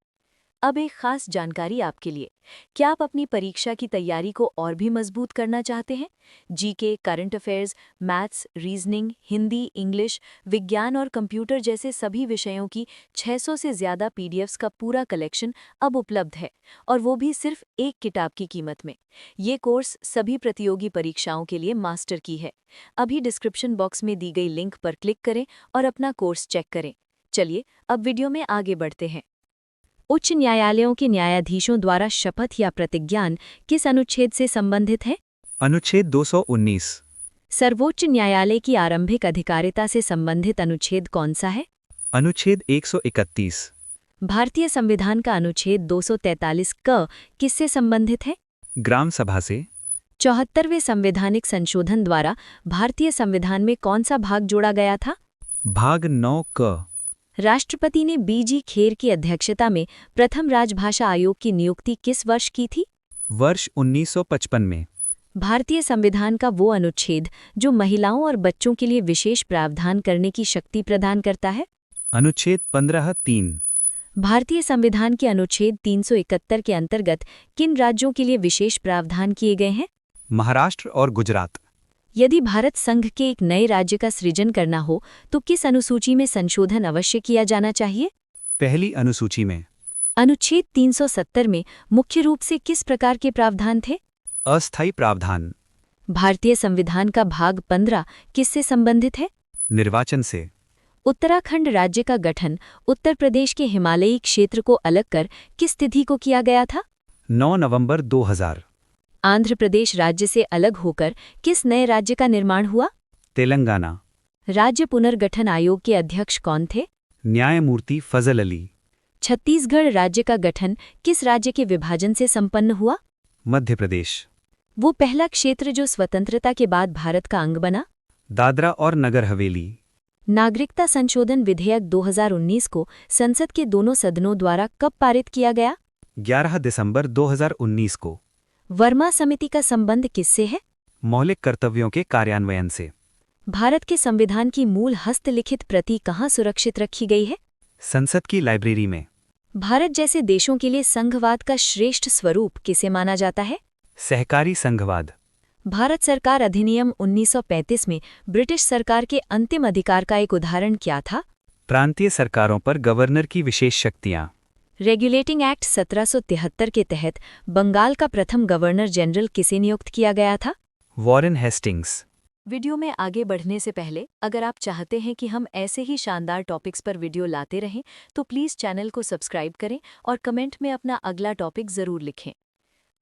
Speaker 1: अब एक खास जानकारी आपके लिए। क्या आप अपनी परीक्षा की तैयारी को और भी मजबूत करना चाहते हैं? GK, current affairs, maths, reasoning, Hindi, English, विज्ञान और कंप्यूटर जैसे सभी विषयों की 600 से ज़्यादा पीडीएफ्स का पूरा कलेक्शन अब उपलब्ध है, और वो भी सिर्फ एक किताब की कीमत में। ये कोर्स सभी प्रतियोगी परीक्षाओं के लिए मास्टर की है। अभी डिस्क्रिप्शन बॉक्स में दी गई लिंक पर क्लिक करें और अपना कोर्स चेक करें। चलिए अब वीडियो में आगे बढ़ते हैं। उच्च न्यायालयों के न्यायाधीशों द्वारा शपथ या प्रतिज्ञान किस अनुच्छेद से संबंधित है?
Speaker 3: अनुच्छेद 219।
Speaker 1: सर्वोच्च न्यायालय की आरंभिक अधिकारिता से संबंधित अनुच्छेद कौन सा है?
Speaker 3: अनुच्छेद 131।
Speaker 1: भारतीय संविधान का अनुच्छेद 243 क किससे संबंधित है?
Speaker 3: ग्राम सभा से।
Speaker 1: 74वें संवैधानिक संशोधन द्वारा भारतीय संविधान में कौन सा भाग जोड़ा गया था?
Speaker 3: भाग 9 क।
Speaker 1: राष्ट्रपति ने बीजी खेर की अध्यक्षता में प्रथम राजभाषा आयोग की नियुक्ति किस वर्ष की थी?
Speaker 3: वर्ष 1955 में।
Speaker 1: भारतीय संविधान का वो अनुच्छेद जो महिलाओं और बच्चों के लिए विशेष प्रावधान करने की शक्ति प्रदान करता है?
Speaker 3: अनुच्छेद 15(3).
Speaker 1: भारतीय संविधान के अनुच्छेद 371 के अंतर्गत किन राज्यों के लिए विशेष प्रावधान किए गए हैं?
Speaker 3: महाराष्ट्र और गुजरात।
Speaker 1: यदि भारत संघ के एक नए राज्य का सृजन करना हो तो किस अनुसूची में संशोधन अवश्य किया जाना चाहिए?
Speaker 3: पहली अनुसूची में।
Speaker 1: अनुच्छेद 370 में मुख्य रूप से किस प्रकार के प्रावधान थे?
Speaker 3: अस्थायी प्रावधान।
Speaker 1: भारतीय संविधान का भाग 15 किससे संबंधित है?
Speaker 3: निर्वाचन से।
Speaker 1: उत्तराखंड राज्य का गठन उत्तर प्रदेश के हिमालयी क्षेत्र को अलग कर किस तिथि को किया गया था?
Speaker 3: 9 नवंबर 2000।
Speaker 1: आंध्र प्रदेश राज्य से अलग होकर किस नए राज्य का निर्माण हुआ?
Speaker 3: तेलंगाना।
Speaker 1: राज्य पुनर्गठन आयोग के अध्यक्ष कौन थे?
Speaker 3: न्यायमूर्ति फजल अली।
Speaker 1: छत्तीसगढ़ राज्य का गठन किस राज्य के विभाजन से संपन्न हुआ?
Speaker 3: मध्य प्रदेश।
Speaker 1: वो पहला क्षेत्र जो स्वतंत्रता के बाद भारत का अंग बना?
Speaker 3: दादरा और नगर हवेली।
Speaker 1: नागरिकता संशोधन विधेयक 2019 को संसद के दोनों सदनों द्वारा कब पारित किया गया?
Speaker 3: 11 दिसंबर 2019 को।
Speaker 1: वर्मा समिति का संबंध किससे है?
Speaker 3: मौलिक कर्तव्यों के कार्यान्वयन से।
Speaker 1: भारत के संविधान की मूल हस्तलिखित प्रति कहाँ सुरक्षित रखी गई है?
Speaker 3: संसद की लाइब्रेरी में।
Speaker 1: भारत जैसे देशों के लिए संघवाद का श्रेष्ठ स्वरूप किसे माना जाता है?
Speaker 3: सहकारी संघवाद।
Speaker 1: भारत सरकार अधिनियम 1935 में ब्रिटिश सरकार के अंतिम अधिकार का एक उदाहरण क्या था?
Speaker 3: प्रांतीय सरकारों पर गवर्नर की विशेष शक्तियां।
Speaker 1: रेगुलेटिंग एक्ट 1773 के तहत बंगाल का प्रथम गवर्नर जनरल किसे नियुक्त किया गया था?
Speaker 3: Warren Hastings.
Speaker 1: वीडियो में आगे बढ़ने से पहले अगर आप चाहते हैं कि हम ऐसे ही शानदार टॉपिक्स पर वीडियो लाते रहें तो प्लीज़ चैनल को सब्सक्राइब करें और कमेंट में अपना अगला टॉपिक ज़रूर लिखें।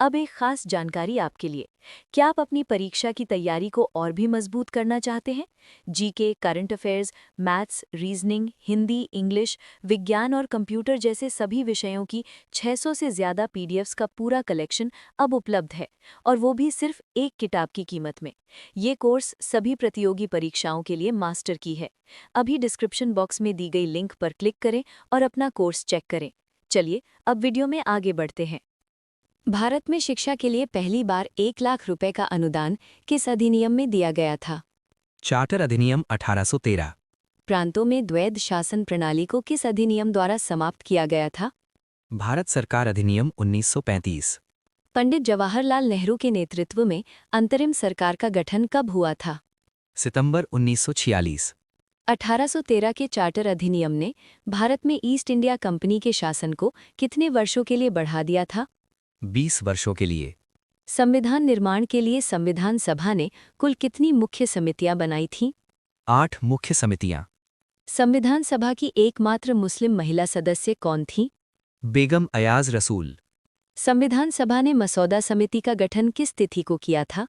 Speaker 1: अब एक खास जानकारी आपके लिए। क्या आप अपनी परीक्षा की तैयारी को और भी मजबूत करना चाहते हैं? GK, current affairs, maths, reasoning, Hindi, English, विज्ञान और कंप्यूटर जैसे सभी विषयों की 600 से ज़्यादा पीडीएफ्स का पूरा कलेक्शन अब उपलब्ध है, और वो भी सिर्फ एक किताब की कीमत में। ये कोर्स सभी प्रतियोगी परीक्षाओं के लिए मास्टर की है। अभी डिस्क्रिप्शन बॉक्स में दी गई लिंक पर क्लिक करें और अपना कोर्स चेक करें। चलिए अब वीडियो में आगे बढ़ते हैं। भारत में शिक्षा के लिए पहली बार 1 लाख रुपए का अनुदान किस अधिनियम में दिया गया था?
Speaker 2: चार्टर अधिनियम 1813।
Speaker 1: प्रांतों में द्वैध शासन प्रणाली को किस अधिनियम द्वारा समाप्त किया गया था?
Speaker 2: भारत सरकार अधिनियम 1935।
Speaker 1: पंडित जवाहरलाल नेहरू के नेतृत्व में अंतरिम सरकार का गठन कब हुआ था?
Speaker 2: सितंबर 1946।
Speaker 1: 1813 के चार्टर अधिनियम ने भारत में ईस्ट इंडिया कंपनी के शासन को कितने वर्षों के लिए बढ़ा दिया था?
Speaker 2: 20 वर्षों के लिए।
Speaker 1: संविधान निर्माण के लिए संविधान सभा ने कुल कितनी मुख्य समितियां बनाई थीं?
Speaker 2: 8 मुख्य समितियां।
Speaker 1: संविधान सभा की एकमात्र मुस्लिम महिला सदस्य कौन थीं?
Speaker 2: बेगम अयाज रसूल।
Speaker 1: संविधान सभा ने मसौदा समिति का गठन किस तिथि को किया था?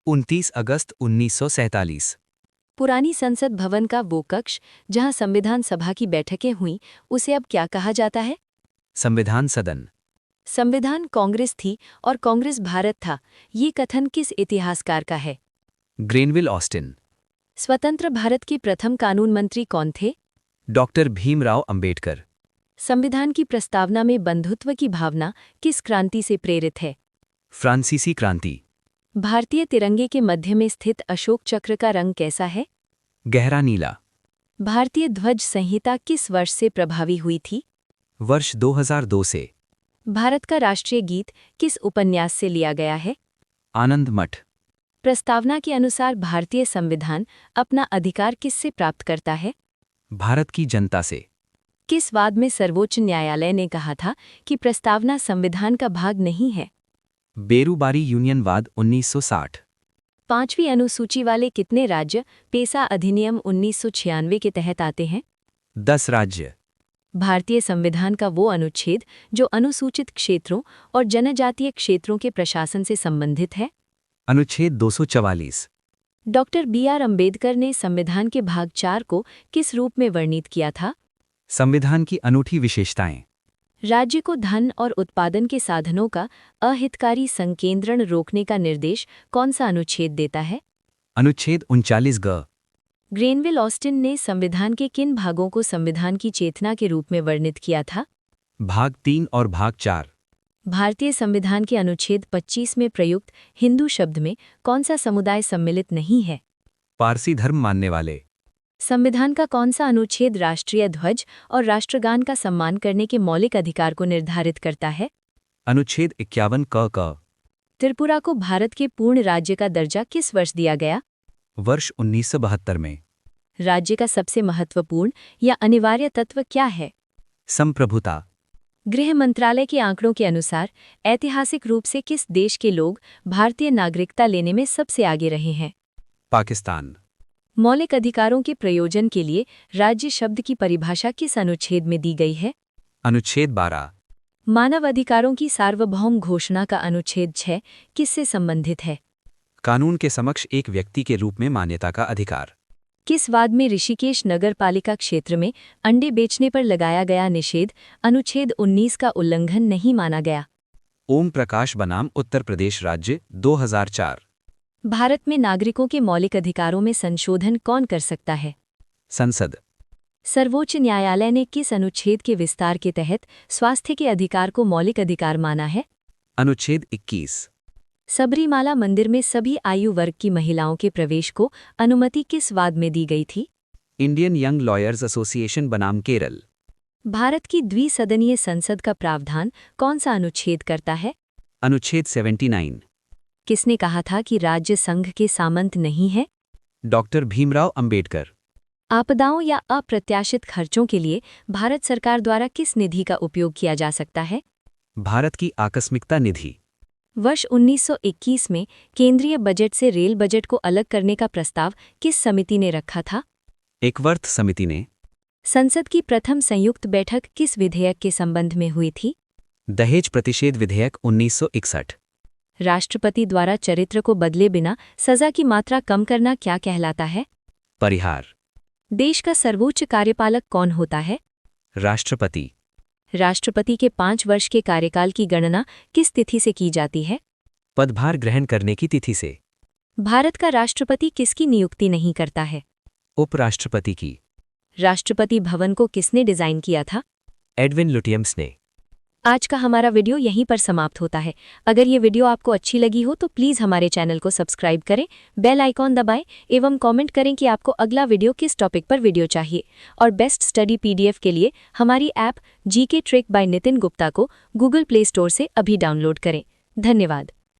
Speaker 2: 29 अगस्त 1947।
Speaker 1: पुरानी संसद भवन का वो कक्ष जहां संविधान सभा की बैठकें हुईं, उसे अब क्या कहा जाता है?
Speaker 2: संविधान सदन।
Speaker 1: संविधान कांग्रेस थी और कांग्रेस भारत था, ये कथन किस इतिहासकार का है?
Speaker 2: Granville Austin.
Speaker 1: स्वतंत्र भारत के प्रथम कानून मंत्री कौन थे?
Speaker 2: डॉक्टर भीमराव अंबेडकर।
Speaker 1: संविधान की प्रस्तावना में बंधुत्व की भावना किस क्रांति से प्रेरित है?
Speaker 2: फ्रांसीसी क्रांति।
Speaker 1: भारतीय तिरंगे के मध्य में स्थित अशोक चक्र का रंग कैसा है?
Speaker 2: गहरा नीला।
Speaker 1: भारतीय ध्वज संहिता किस वर्ष से प्रभावी हुई थी?
Speaker 2: वर्ष 2002 से।
Speaker 1: भारत का राष्ट्रीय गीत किस उपन्यास से लिया गया है?
Speaker 2: आनंद मठ।
Speaker 1: प्रस्तावना के अनुसार भारतीय संविधान अपना अधिकार किससे प्राप्त करता है?
Speaker 2: भारत की जनता से।
Speaker 1: किस वाद में सर्वोच्च न्यायालय ने कहा था कि प्रस्तावना संविधान का भाग नहीं है?
Speaker 2: बेरूबारी यूनियनवाद 1960।
Speaker 1: 5वीं अनुसूची वाले कितने राज्य पेसा अधिनियम 1996 के तहत आते हैं?
Speaker 2: 10 राज्य।
Speaker 1: भारतीय संविधान का वो अनुच्छेद जो अनुसूचित क्षेत्रों और जनजातीय क्षेत्रों के प्रशासन से संबंधित है?
Speaker 2: अनुच्छेद 244।
Speaker 1: Doctor B R. अंबेडकर ने संविधान के भाग 4 को किस रूप में वर्णित किया था?
Speaker 2: संविधान की अनूठी विशेषताएं।
Speaker 1: राज्य को धन और उत्पादन के साधनों का अहितकारी संकेंद्रण रोकने का निर्देश कौन सा अनुच्छेद देता है?
Speaker 2: अनुच्छेद 39 ग।
Speaker 1: ग्रेनविल ऑस्टिन ने संविधान के किन भागों को संविधान की चेतना के रूप में वर्णित किया था?
Speaker 2: भाग 3 और भाग 4।
Speaker 1: भारतीय संविधान के अनुच्छेद 25 में प्रयुक्त हिंदू शब्द में कौन सा समुदाय सम्मिलित नहीं है?
Speaker 2: पारसी धर्म मानने वाले।
Speaker 1: संविधान का कौन सा अनुच्छेद राष्ट्रीय ध्वज और राष्ट्रगान का सम्मान करने के मौलिक अधिकार को निर्धारित करता है?
Speaker 2: अनुच्छेद 51 क।
Speaker 1: त्रिपुरा को भारत के पूर्ण राज्य का दर्जा किस वर्ष दिया गया?
Speaker 2: वर्ष 1972 में।
Speaker 1: राज्य का सबसे महत्वपूर्ण या अनिवार्य तत्व क्या है?
Speaker 2: संप्रभुता।
Speaker 1: गृह मंत्रालय के आंकड़ों के अनुसार ऐतिहासिक रूप से किस देश के लोग भारतीय नागरिकता लेने में सबसे आगे रहे हैं?
Speaker 2: पाकिस्तान।
Speaker 1: मौलिक अधिकारों के प्रयोजन के लिए राज्य शब्द की परिभाषा किस अनुच्छेद में दी गई है?
Speaker 2: अनुच्छेद 12।
Speaker 1: मानव अधिकारों की सार्वभौम घोषणा का अनुच्छेद 6 किससे संबंधित है?
Speaker 2: कानून के समक्ष एक व्यक्ति के रूप में मान्यता का अधिकार।
Speaker 1: किस वाद में ऋषिकेश नगरपालिका क्षेत्र में अंडे बेचने पर लगाया गया निषेध अनुच्छेद 19 का उल्लंघन नहीं माना गया?
Speaker 2: ओम प्रकाश बनाम उत्तर प्रदेश राज्य 2004।
Speaker 1: भारत में नागरिकों के मौलिक अधिकारों में संशोधन कौन कर सकता है?
Speaker 2: संसद।
Speaker 1: सर्वोच्च न्यायालय ने किस अनुच्छेद के विस्तार के तहत स्वास्थ्य के अधिकार को मौलिक अधिकार माना है?
Speaker 2: अनुच्छेद 21।
Speaker 1: सबरीमाला मंदिर में सभी आयु वर्ग की महिलाओं के प्रवेश को अनुमति किस वाद में दी गई थी?
Speaker 2: इंडियन यंग लॉयर्स एसोसिएशन बनाम केरल।
Speaker 1: भारत की द्विसदनीय संसद का प्रावधान कौन सा अनुच्छेद करता है?
Speaker 2: अनुच्छेद 79।
Speaker 1: किसने कहा था कि राज्य संघ के सामंत नहीं है?
Speaker 2: डॉक्टर भीमराव अंबेडकर।
Speaker 1: आपदाओं या अप्रत्याशित खर्चों के लिए भारत सरकार द्वारा किस निधि का उपयोग किया जा सकता है?
Speaker 2: भारत की आकस्मिकता निधि।
Speaker 1: वर्ष 1921 में केंद्रीय बजट से रेल बजट को अलग करने का प्रस्ताव किस समिति ने रखा था?
Speaker 2: एकवर्थ समिति ने।
Speaker 1: संसद की प्रथम संयुक्त बैठक किस विधेयक के संबंध में हुई थी?
Speaker 2: दहेज प्रतिषेध विधेयक 1961।
Speaker 1: राष्ट्रपति द्वारा चरित्र को बदले बिना सजा की मात्रा कम करना क्या कहलाता है?
Speaker 2: परिहार।
Speaker 1: देश का सर्वोच्च कार्यपालक कौन होता है?
Speaker 2: राष्ट्रपति।
Speaker 1: राष्ट्रपति के 5 वर्ष के कार्यकाल की गणना किस तिथि से की जाती है?
Speaker 2: पदभार ग्रहण करने की तिथि से।
Speaker 1: भारत का राष्ट्रपति किसकी नियुक्ति नहीं करता है?
Speaker 2: उपराष्ट्रपति की।
Speaker 1: राष्ट्रपति भवन को किसने डिजाइन किया था?
Speaker 2: एडविन लुटियम्स ने।
Speaker 1: आज का हमारा वीडियो यहीं पर समाप्त होता है। अगर ये वीडियो आपको अच्छी लगी हो तो प्लीज़ हमारे चैनल को सब्सक्राइब करें, बेल आइकॉन दबाएं एवं कमेंट करें कि आपको अगला वीडियो किस टॉपिक पर वीडियो चाहिए। और बेस्ट स्टडी पीडीएफ के लिए हमारी app GK trick bye Nitin Gupta को गूगल प्ले स्टोर से अभी डाउनलोड करें। धन्यवाद।